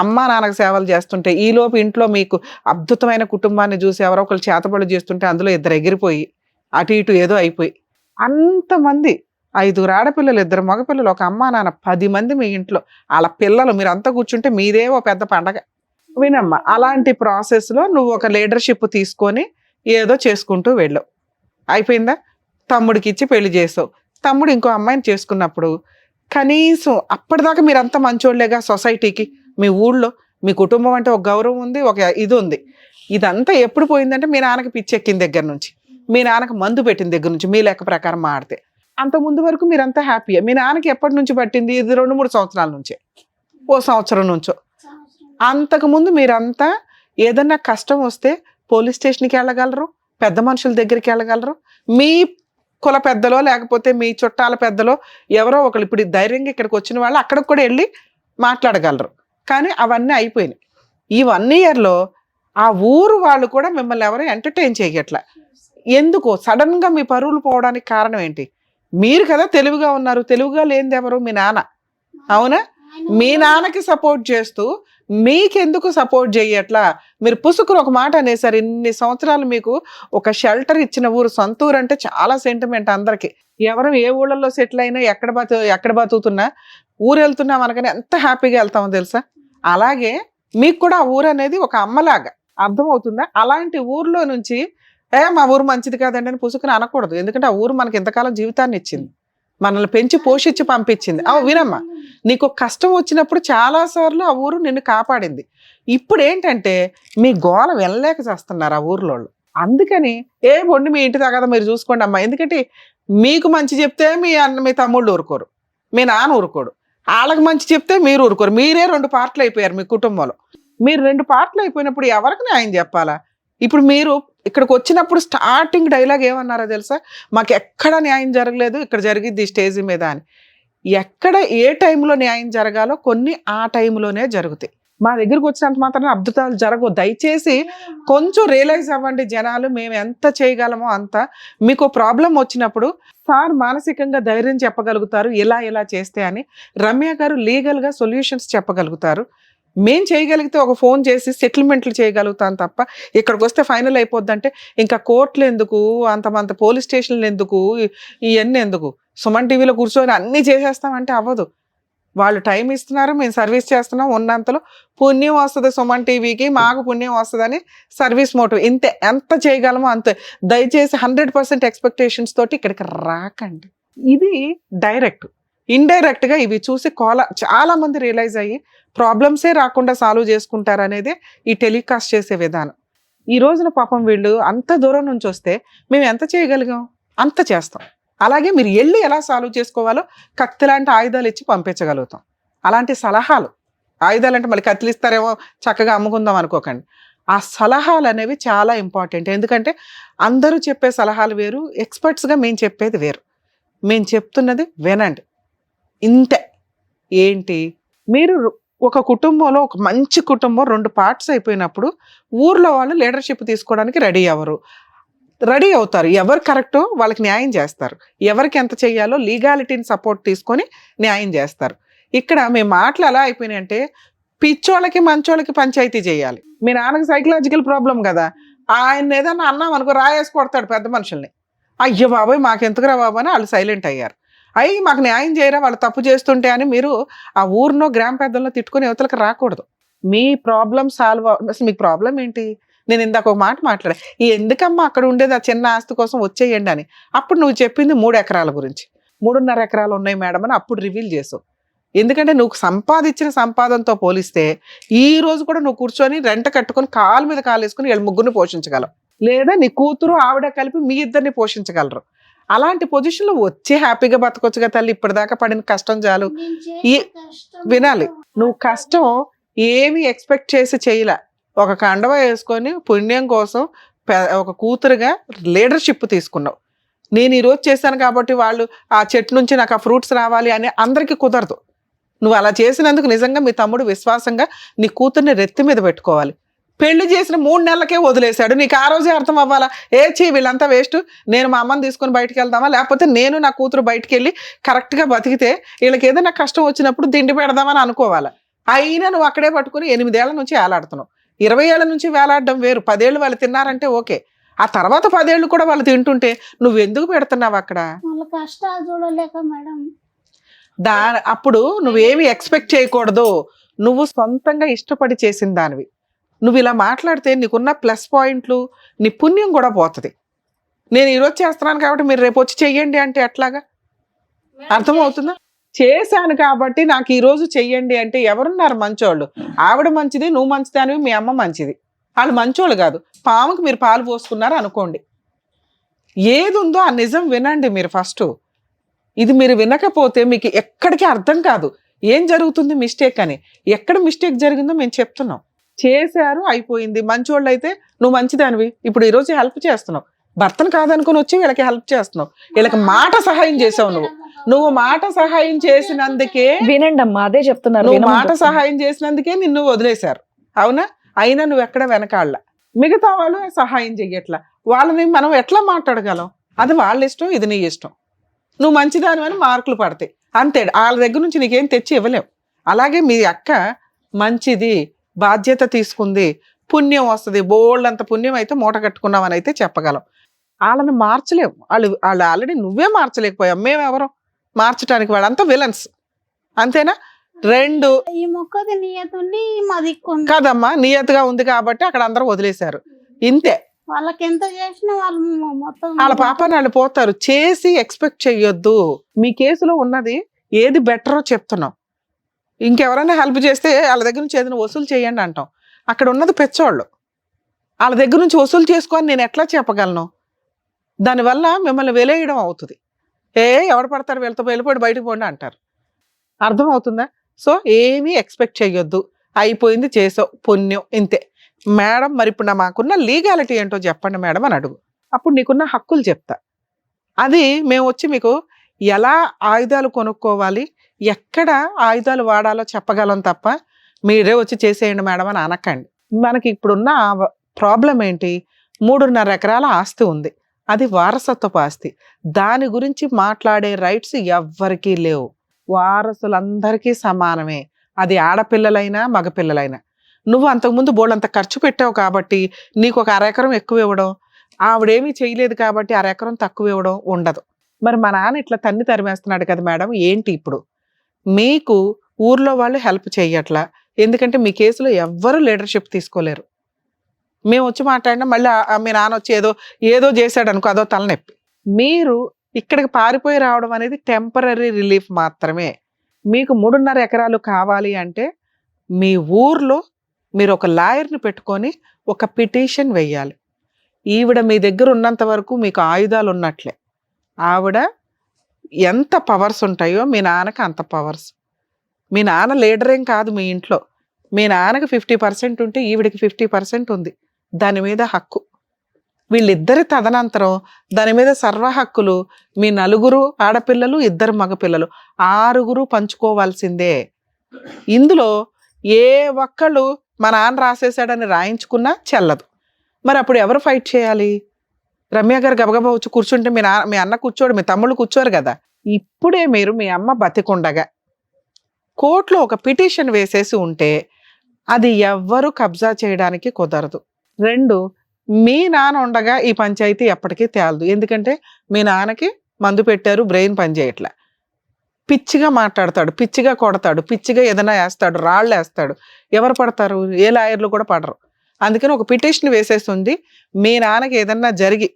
అమ్మ నాన్నకు సేవలు చేస్తుంటే ఈలోపు ఇంట్లో మీకు అద్భుతమైన కుటుంబాన్ని చూసి ఎవరో ఒకరు చేతబడులు చేస్తుంటే అందులో 2 ఎగిరిపోయి అటు ఇటు ఏదో అయిపోయి అంతమంది 5 ఆడపిల్లలు 2 మగపిల్లలు ఒక అమ్మ నాన్న 10 మంది మీ ఇంట్లో వాళ్ళ పిల్లలు మీరంతా కూర్చుంటే మీదేవో పెద్ద పండగ. వినమ్మా, అలాంటి ప్రాసెస్లో నువ్వు ఒక లీడర్షిప్ తీసుకొని ఏదో చేసుకుంటూ వెళ్ళావు, అయిపోయిందా? తమ్ముడికి ఇచ్చి పెళ్లి చేసావు. తమ్ముడు ఇంకో అమ్మాయిని చేసుకున్నప్పుడు కనీసం అప్పటిదాకా మీరంతా మంచోళ్ళేగా సొసైటీకి, మీ ఊళ్ళో మీ కుటుంబం అంటే ఒక గౌరవం ఉంది, ఒక ఇది ఉంది. ఇదంతా ఎప్పుడు పోయిందంటే మీ నాన్నకి పిచ్చెక్కిన దగ్గర నుంచి, మీ నాన్నకి మందు పెట్టిన దగ్గర నుంచి, మీ లెక్క ప్రకారం మాడితే. అంత ముందు వరకు మీరంతా హ్యాపీయే. మీ నాన్నకి ఎప్పటి నుంచి పట్టింది? ఇది 2-3 సంవత్సరాల నుంచే, ఓ సంవత్సరం నుంచో. అంతకుముందు మీరంతా ఏదన్నా కష్టం వస్తే పోలీస్ స్టేషన్కి వెళ్ళగలరు, పెద్ద మనుషుల దగ్గరికి వెళ్ళగలరు, మీ కుల పెద్దలో లేకపోతే మీ చుట్టాల పెద్దలో ఎవరో ఒకరు. ఇప్పుడు ధైర్యంగా ఇక్కడికి వచ్చిన వాళ్ళు అక్కడికి కూడా వెళ్ళి మాట్లాడగలరు. కానీ అవన్నీ అయిపోయినాయి. ఈ 1 yearలో ఆ ఊరు వాళ్ళు కూడా మిమ్మల్ని ఎవరు ఎంటర్టైన్ చేయట్లా. ఎందుకు? సడన్ గా మీ పరువులు పోవడానికి కారణం ఏంటి? మీరు కదా తెలివిగా ఉన్నారు. తెలివిగా లేనిది ఎవరు? మీ నాన్న. అవునా? మీ నాన్నకి సపోర్ట్ చేస్తూ మీకెందుకు సపోర్ట్ చేయట్లా? మీరు పుసుకుని ఒక మాట అనేసారు. ఇన్ని సంవత్సరాలు మీకు ఒక షెల్టర్ ఇచ్చిన ఊరు, సొంత ఊరు అంటే చాలా సెంటిమెంట్ అందరికి. ఎవరు ఏ ఊళ్ళల్లో సెటిల్ అయినా ఎక్కడ బతుకుతున్నా ఊరు వెళ్తున్నాం అనగానే ఎంత హ్యాపీగా వెళ్తామో తెలుసా? అలాగే మీకు కూడా ఆ ఊరు అనేది ఒక అమ్మలాగా అర్థమవుతుందా? అలాంటి ఊర్లో నుంచి మా ఊరు మంచిది కాదండి అని పుసుకుని అనకూడదు. ఎందుకంటే ఆ ఊరు మనకి ఇంతకాలం జీవితాన్ని ఇచ్చింది, మనల్ని పెంచి పోషించి పంపించింది. వినమ్మా, నీకు కష్టం వచ్చినప్పుడు చాలా సార్లు ఆ ఊరు నిన్ను కాపాడింది. ఇప్పుడు ఏంటంటే మీ గోల వెళ్ళలేక చేస్తున్నారు ఆ ఊర్లో. అందుకని వండి మీ ఇంటి దగ్గర మీరు చూసుకోండి అమ్మా. ఎందుకంటే మీకు మంచి చెప్తే మీ తమ్ముళ్ళు ఊరుకోరు, మీ నాన్న ఊరుకోడు. వాళ్ళకి మంచి చెప్తే మీరు ఊరుకోరు. మీరే 2 పార్ట్లు అయిపోయారు మీ కుటుంబంలో. మీరు 2 పార్ట్లు అయిపోయినప్పుడు ఎవరికి న్యాయం చెప్పాలా? ఇప్పుడు మీరు ఇక్కడికి వచ్చినప్పుడు స్టార్టింగ్ డైలాగ్ ఏమన్నారో తెలుసా? మాకు ఎక్కడ న్యాయం జరగలేదు, ఇక్కడ జరిగిద్ది స్టేజ్ మీద అని. ఎక్కడ ఏ టైంలో న్యాయం జరగాలో కొన్ని ఆ టైంలోనే జరుగుతాయి. మా దగ్గరకు వచ్చినంత మాత్రం అద్భుతాలు జరగవు. దయచేసి కొంచెం రియలైజ్ అవ్వండి జనాలు. మేము ఎంత చేయగలమో అంత. మీకు ప్రాబ్లం వచ్చినప్పుడు సార్ మానసికంగా ధైర్యం చెప్పగలుగుతారు, ఇలా చేస్తే అని. రమ్య గారు లీగల్గా సొల్యూషన్స్ చెప్పగలుగుతారు. మేం చేయగలిగితే ఒక ఫోన్ చేసి సెటిల్మెంట్లు చేయగలుగుతాం తప్ప ఇక్కడికి వస్తే ఫైనల్ అయిపోద్దంటే ఇంకా కోర్టులు ఎందుకు, అంతమంత పోలీస్ స్టేషన్లు ఎందుకు, ఇవన్నీ ఎందుకు? సుమన్ టీవీలో కూర్చొని అన్నీ చేసేస్తామంటే అవ్వదు. వాళ్ళు టైం ఇస్తున్నారు, మేము సర్వీస్ చేస్తున్నాం. ఉన్నంతలో పుణ్యం వస్తుంది సుమన్ టీవీకి, మాకు పుణ్యం వస్తుందని సర్వీస్ మోటివ్. ఇంతే, ఎంత చేయగలమో అంతే. దయచేసి 100% ఎక్స్పెక్టేషన్స్ తోటి ఇక్కడికి రాకండి. ఇది డైరెక్ట్. ఇండైరెక్ట్గా ఇవి చూసి చాలా మంది రియలైజ్ అయ్యి ప్రాబ్లమ్సే రాకుండా సాల్వ్ చేసుకుంటారు అనేది ఈ టెలికాస్ట్ చేసే విధానం. ఈ రోజున పాపం వీళ్ళు అంత దూరం నుంచి వస్తే మేము ఎంత చేయగలిగాం అంత చేస్తాం. అలాగే మీరు వెళ్ళి ఎలా సాల్వ్ చేసుకోవాలో కత్తి లాంటి ఆయుధాలు ఇచ్చి పంపించగలుగుతాం. అలాంటి సలహాలు, ఆయుధాలు అంటే మళ్ళీ కత్తిలు ఇస్తారేమో చక్కగా అమ్ముకుందాం అనుకోకండి. ఆ సలహాలు అనేవి చాలా ఇంపార్టెంట్. ఎందుకంటే అందరూ చెప్పే సలహాలు వేరు, ఎక్స్పర్ట్స్గా మేము చెప్పేది వేరు. మేము చెప్తున్నది వినండి, ఇంతే. ఏంటి, మీరు ఒక కుటుంబంలో ఒక మంచి కుటుంబం 2 పార్ట్స్ అయిపోయినప్పుడు ఊర్లో వాళ్ళు లీడర్షిప్ తీసుకోవడానికి రెడీ అవుతారు. ఎవరు కరెక్టో వాళ్ళకి న్యాయం చేస్తారు, ఎవరికి ఎంత చెయ్యాలో లీగాలిటీని సపోర్ట్ తీసుకొని న్యాయం చేస్తారు. ఇక్కడ మీ మాటలు ఎలా అయిపోయినాయి అంటే పిచ్చోళ్ళకి మంచోళ్ళకి పంచాయతీ చేయాలి. మీ నాన్నకి సైకలాజికల్ ప్రాబ్లం కదా, ఆయన ఏదన్నా అన్నాం అనుకో రాయేసి కొడతాడు పెద్ద మనుషుల్ని. అయ్యో బాబోయ్ మాకెందుకురా బాబు అని వాళ్ళు సైలెంట్ అయ్యారు. మాకు న్యాయం చేయరా వాళ్ళు తప్పు చేస్తుంటే అని మీరు ఆ ఊరినో గ్రామ పెద్దల్లో తిట్టుకుని యువతలకు రాకూడదు. మీ ప్రాబ్లం సాల్వ్ అసలు మీకు ప్రాబ్లం ఏంటి? నేను ఇందాక ఒక మాట మాట్లాడా, ఎందుకమ్మా అక్కడ ఉండేది ఆ చిన్న ఆస్తి కోసం వచ్చేయండి అని. అప్పుడు నువ్వు చెప్పింది 3 ఎకరాల గురించి. 3.5 ఎకరాలు ఉన్నాయి మేడం అని అప్పుడు రివీల్ చేసావు. ఎందుకంటే నువ్వు సంపాదించిన సంపాదనతో పోలిస్తే ఈ రోజు కూడా నువ్వు కూర్చొని రెంట కట్టుకొని కాలు మీద కాలు వేసుకుని వీళ్ళ ముగ్గురిని పోషించగలవు, లేదా నీ కూతురు ఆవిడ కలిపి మీ ఇద్దరిని పోషించగలరు. అలాంటి పొజిషన్లో వచ్చి హ్యాపీగా బతకొచ్చుగా తల్లి. ఇప్పటిదాకా పడిన కష్టం చాలు. వినాలి, నువ్వు కష్టం ఏమి ఎక్స్పెక్ట్ చేసి చేయలే. ఒక కండవ వేసుకొని పుణ్యం కోసం ఒక కూతురుగా లీడర్షిప్ తీసుకున్నావు. నేను ఈరోజు చేశాను కాబట్టి వాళ్ళు ఆ చెట్టు నుంచి నాకు ఆ ఫ్రూట్స్ రావాలి అని అందరికీ కుదరదు. నువ్వు అలా చేసినందుకు నిజంగా మీ తమ్ముడు విశ్వాసంగా నీ కూతుర్ని రెత్తి మీద పెట్టుకోవాలి. పెళ్లి చేసిన 3 నెలలకే వదిలేశాడు. నీకు ఆ రోజే అర్థం అవ్వాలా, వీళ్ళంతా వేస్ట్, నేను మా అమ్మని తీసుకొని బయటికి వెళ్దామా, లేకపోతే నేను నా కూతురు బయటికి వెళ్ళి కరెక్ట్గా బతికితే వీళ్ళకి ఏదైనా కష్టం వచ్చినప్పుడు దిండి పెడదామని అనుకోవాలా. అయినా నువ్వు అక్కడే పట్టుకుని 8 ఏళ్ల నుంచి వేలాడుతున్నావు. 20 ఏళ్ల నుంచి వేలాడడం వేరు, 10 ఏళ్ళు వాళ్ళు తిన్నారంటే ఓకే. ఆ తర్వాత 10 ఏళ్ళు కూడా వాళ్ళు తింటుంటే నువ్వు ఎందుకు పెడుతున్నావు అక్కడ? కష్టాలు చూడలేక మేడం. అప్పుడు నువ్వేమి ఎక్స్పెక్ట్ చేయకూడదు. నువ్వు సొంతంగా ఇష్టపడి చేసిన దానివి. నువ్వు ఇలా మాట్లాడితే నీకున్న ప్లస్ పాయింట్లు, నీ పుణ్యం కూడా పోతుంది. నేను ఈరోజు చేస్తున్నాను కాబట్టి మీరు రేపు వచ్చి చెయ్యండి అంటే ఎట్లాగా? అర్థమవుతుందా? చేశాను కాబట్టి నాకు ఈ రోజు చెయ్యండి అంటే ఎవరున్నారు మంచోళ్ళు? ఆవిడ మంచిది, నువ్వు మంచిదానివి, మీ అమ్మ మంచిది. వాళ్ళు మంచోళ్ళు కాదు. పాముకి మీరు పాలు పోసుకున్నారు అనుకోండి. ఏది ఉందో ఆ నిజం వినండి మీరు ఫస్ట్. ఇది మీరు వినకపోతే మీకు ఎక్కడికి అర్థం కాదు ఏం జరుగుతుంది మిస్టేక్ అని. ఎక్కడ మిస్టేక్ జరిగిందో మేము చెప్తున్నాం. చేశారు, అయిపోయింది. మంచోళ్ళు అయితే నువ్వు మంచిదానివి, ఇప్పుడు ఈరోజు హెల్ప్ చేస్తున్నావు. భర్తను కాదనుకుని వచ్చి వీళ్ళకి హెల్ప్ చేస్తున్నావు. వీళ్ళకి మాట సహాయం చేసావు. నువ్వు మాట సహాయం చేసినందుకే, వినండి అమ్మా, అదే చెప్తున్నారు. నువ్వు మాట సహాయం చేసినందుకే నిన్ను వదిలేశారు, అవునా? అయినా నువ్వు ఎక్కడ వెనకాళ్ళ. మిగతా వాళ్ళు సహాయం చెయ్యట్లా. వాళ్ళని మనం ఎట్లా మాట్లాడగలం? అది వాళ్ళ ఇష్టం, ఇది నీ ఇష్టం. నువ్వు మంచిదాని అని మార్కులు పడతాయి అంతే. వాళ్ళ దగ్గర నుంచి నీకేం తెచ్చి ఇవ్వలేవు. అలాగే మీ అక్క మంచిది, బాధ్యత తీసుకుంది, పుణ్యం వస్తుంది, బోల్డ్ అంత పుణ్యం అయితే మూట కట్టుకున్నామని అయితే చెప్పగలం. వాళ్ళని మార్చలేవు. వాళ్ళు ఆల్రెడీ నువ్వే మార్చలేకపోయావు. మేమెవరం మార్చడానికి? వాళ్ళంతా విలన్స్, అంతేనా? 2 ఈ మొక్కది నియత ఉండి మాది కాదమ్మా, నియతగా ఉంది కాబట్టి అక్కడ అందరూ వదిలేశారు, ఇంతే. వాళ్ళకి ఎంత చేసినా వాళ్ళు మొత్తం వాళ్ళ పాపని వాళ్ళు పోతారు. చేసి ఎక్స్పెక్ట్ చెయ్యొద్దు. మీ కేసులో ఉన్నది ఏది బెటరో చెప్తున్నాం. ఇంకెవరైనా హెల్ప్ చేస్తే వాళ్ళ దగ్గర నుంచి ఏదైనా వసూలు చేయండి అంటాం. అక్కడ ఉన్నది పెచ్చోళ్ళు. వాళ్ళ దగ్గర నుంచి వసూలు చేసుకొని నేను ఎట్లా చెప్పగలను? దానివల్ల మిమ్మల్ని వెలేయడం అవుతుంది. ఎవడు పడతారు వీళ్ళతో, వెళ్ళిపోయి బయటకు పోండి అంటారు. అర్థం అవుతుందా? సో ఏమీ ఎక్స్పెక్ట్ చెయ్యొద్దు. అయిపోయింది, చేసావు, పుణ్యం, ఇంతే. మేడం మరి ఇప్పుడు మాకున్న లీగాలిటీ ఏంటో చెప్పండి మేడం అని అడుగు. అప్పుడు నీకున్న హక్కులు చెప్తా. అది మేము వచ్చి మీకు ఎలా ఆయుధాలు కొనుక్కోవాలి, ఎక్కడ ఆయుధాలు వాడాలో చెప్పగలం తప్ప మీరే వచ్చి చేసేయండి మేడం అని అనకండి. మనకి ఇప్పుడున్న ప్రాబ్లం ఏంటి? 3.5 ఎకరాల ఆస్తి ఉంది. అది వారసత్వపు ఆస్తి. దాని గురించి మాట్లాడే రైట్స్ ఎవ్వరికీ లేవు. వారసులందరికీ సమానమే. అది ఆడపిల్లలైనా మగపిల్లలైనా. నువ్వు అంతకుముందు బోళ్ళంత ఖర్చు పెట్టావు కాబట్టి నీకు ఒక 1/2 ఎకరం ఎక్కువ ఇవ్వడం, ఆవిడేమీ చేయలేదు కాబట్టి 1/2 ఎకరం తక్కువ ఇవ్వడం ఉండదు. మరి మా నాన్న ఇట్లా తన్ని తరిమేస్తున్నాడు కదా మేడం, ఏంటి ఇప్పుడు? మీకు ఊర్లో వాళ్ళు హెల్ప్ చెయ్యట్లా, ఎందుకంటే మీ కేసులో ఎవ్వరూ లీడర్షిప్ తీసుకోలేరు. మేము వచ్చి మాట్లాడినా మళ్ళీ మీ నాన్న వచ్చి ఏదో చేశాడు అనుకో, అదో తలనొప్పి. మీరు ఇక్కడికి పారిపోయి రావడం అనేది టెంపరీ రిలీఫ్ మాత్రమే. మీకు 3.5 ఎకరాలు కావాలి అంటే మీ ఊర్లో మీరు ఒక లాయర్ని పెట్టుకొని ఒక పిటిషన్ వెయ్యాలి. ఈవిడ మీ దగ్గర ఉన్నంత వరకు మీకు ఆయుధాలు ఉన్నట్లే. ఆవిడ ఎంత పవర్స్ ఉంటాయో మీ నాన్నకి అంత పవర్స్. మీ నాన్న లీడర్ ఏం కాదు మీ ఇంట్లో. మీ నాన్నకి 50% ఉంటే ఈవిడికి 50% ఉంది. దాని మీద హక్కు. వీళ్ళిద్దరి తదనంతరం దాని మీద సర్వ హక్కులు మీ 4 ఆడపిల్లలు, 2 మగపిల్లలు, 6 పంచుకోవాల్సిందే. ఇందులో ఏ ఒక్కళ్ళు మా నాన్న రాసేసాడని రాయించుకున్నా చెల్లదు. మరి అప్పుడు ఎవరు ఫైట్ చేయాలి? రమ్య గారు గబగబా వచ్చి కూర్చుంటే మీ అన్న కూర్చోడు, మీ తమ్ముళ్ళు కూర్చోరు కదా. ఇప్పుడే మీరు మీ అమ్మ బతికుండగా కోర్టులో ఒక పిటిషన్ వేసేసి ఉంటే అది ఎవ్వరు కబ్జా చేయడానికి కుదరదు. 2, మీ నాన్న ఉండగా ఈ పంచాయతీ ఎప్పటికీ తేలదు. ఎందుకంటే మీ నాన్నకి మందు పెట్టారు, బ్రెయిన్ పనిచేయట్లే, పిచ్చిగా మాట్లాడతాడు, పిచ్చిగా కొడతాడు, పిచ్చిగా ఏదైనా వేస్తాడు, రాళ్ళు వేస్తాడు. ఎవరు పడతారు? ఏ లాయర్లు కూడా పడరు. అందుకని ఒక పిటిషన్ వేసేస్తుంది. మీ నాన్నకి ఏదన్నా జరిగి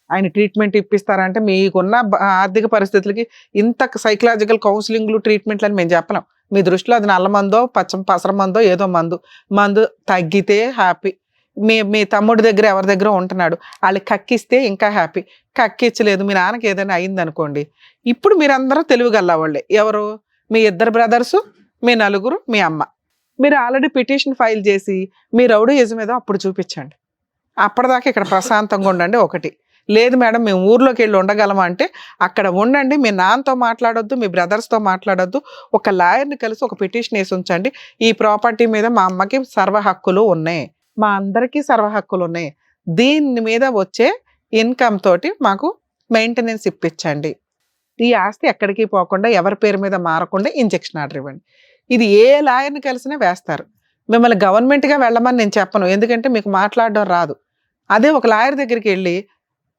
ఆయన ట్రీట్మెంట్ ఇప్పిస్తారంటే మీకున్న ఆర్థిక పరిస్థితులకి ఇంత సైకలాజికల్ కౌన్సిలింగ్లు, ట్రీట్మెంట్లు అని మేము చెప్పలేం. మీ దృష్టిలో అది నల్ల మందో పసర మందో ఏదో మందు తగ్గితే హ్యాపీ. మీ తమ్ముడి దగ్గర ఎవరి దగ్గర ఉంటున్నాడు, వాళ్ళు కక్కిస్తే ఇంకా హ్యాపీ. కక్కించలేదు, మీ నాన్నకి ఏదైనా అయింది అనుకోండి, ఇప్పుడు మీరందరూ తెలివిగల్లవాళ్ళే. ఎవరు? మీ 2 బ్రదర్సు, మీ 4, మీ అమ్మ. మీరు ఆల్రెడీ పిటిషన్ ఫైల్ చేసి మీ రౌడీ యజం ఏదో అప్పుడు చూపించండి. అప్పటిదాకా ఇక్కడ ప్రశాంతంగా ఉండండి. 1 లేదు మేడం మేము ఊర్లోకి వెళ్ళి ఉండగలమా అంటే అక్కడ ఉండండి. మీ నాన్నతో మాట్లాడొద్దు, మీ బ్రదర్స్తో మాట్లాడొద్దు. ఒక లాయర్ని కలిసి ఒక పిటిషన్ వేసి ఉంచండి. ఈ ప్రాపర్టీ మీద మా అమ్మకి సర్వ హక్కులు ఉన్నాయి, మా అందరికీ సర్వ హక్కులు ఉన్నాయి. దీని మీద వచ్చే ఇన్కమ్ తోటి మాకు మెయింటెనెన్స్ ఇప్పించండి. ఈ ఆస్తి ఎక్కడికి పోకుండా ఎవరి పేరు మీద మారకుండా ఇంజెక్షన్ ఆర్డర్ ఇవ్వండి. ఇది ఏ లాయర్ని కలిసినా వేస్తారు. మిమ్మల్ని గవర్నమెంట్గా వెళ్ళమని నేను చెప్పను, ఎందుకంటే మీకు మాట్లాడడం రాదు. అదే ఒక లాయర్ దగ్గరికి వెళ్ళి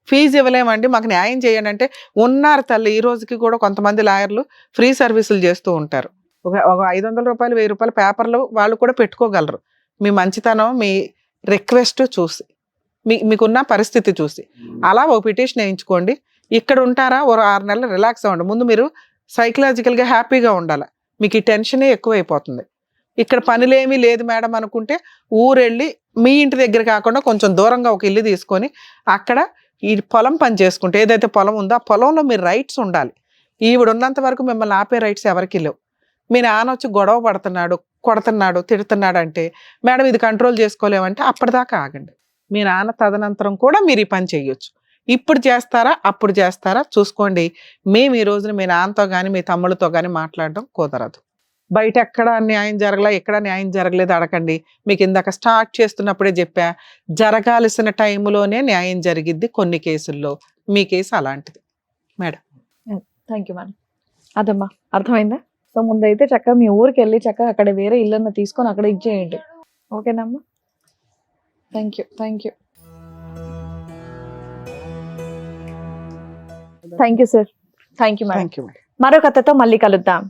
ఫీజు ఇవ్వలేమండి మాకు న్యాయం చేయండి అంటే ఉన్నారు తల్లి. ఈ రోజుకి కూడా కొంతమంది లాయర్లు ఫ్రీ సర్వీసులు చేస్తూ ఉంటారు. ఒక 500 రూపాయలు, 1000 రూపాయల పేపర్లు వాళ్ళు కూడా పెట్టుకోగలరు. మీ మంచితనం, మీ రిక్వెస్ట్ చూసి మీకున్న పరిస్థితి చూసి అలా ఒక పిటిషన్ వేయించుకోండి. ఇక్కడ ఉంటారా ఓ 6 నెలలు రిలాక్స్ అవ్వండి. ముందు మీరు సైకలాజికల్గా హ్యాపీగా ఉండాలి. మీకు ఈ టెన్షనే ఎక్కువైపోతుంది. ఇక్కడ పనులేమీ లేదు మేడం అనుకుంటే ఊరెళ్ళి మీ ఇంటి దగ్గర కాకుండా కొంచెం దూరంగా ఒక ఇల్లు తీసుకొని అక్కడ ఈ పొలం పని చేసుకుంటే, ఏదైతే పొలం ఉందో ఆ పొలంలో మీరు రైట్స్ ఉండాలి. ఈవిడ ఉన్నంత వరకు మిమ్మల్ని ఆపే రైట్స్ ఎవరికి లేవు. మీ నాన్న వచ్చి గొడవ పడుతున్నాడు, కొడుతున్నాడు, తిడుతున్నాడు అంటే మేడం ఇది కంట్రోల్ చేసుకోలేమంటే అప్పటిదాకా ఆగండి. మీ నాన్న తదనంతరం కూడా మీరు ఈ పని చేయొచ్చు. ఇప్పుడు చేస్తారా అప్పుడు చేస్తారా చూసుకోండి. మేము ఈ రోజున మీ నాన్నతో కానీ మీ తమ్ముళ్ళతో కానీ మాట్లాడడం కుదరదు. బయట ఎక్కడ న్యాయం జరగలే, ఎక్కడ న్యాయం జరగలేదు అడగండి. మీకు ఇందాక స్టార్ట్ చేస్తున్నప్పుడే చెప్పా, జరగాల్సిన టైంలోనే న్యాయం జరిగిద్ది కొన్ని కేసుల్లో. మీ కేసు అలాంటిది మేడం. Thank you madam. అదమ్మా అర్థమైందా? సో ముందైతే చక్కగా మీ ఊరికి వెళ్ళి చక్కగా అక్కడ వేరే ఇల్లన్న తీసుకొని అక్కడ ఇచ్చేయండి. ఓకేనమ్మా? Thank you. Thank you sir. Thank you madam. Thank you madam. మరో కథతో మళ్ళీ కలుద్దాం.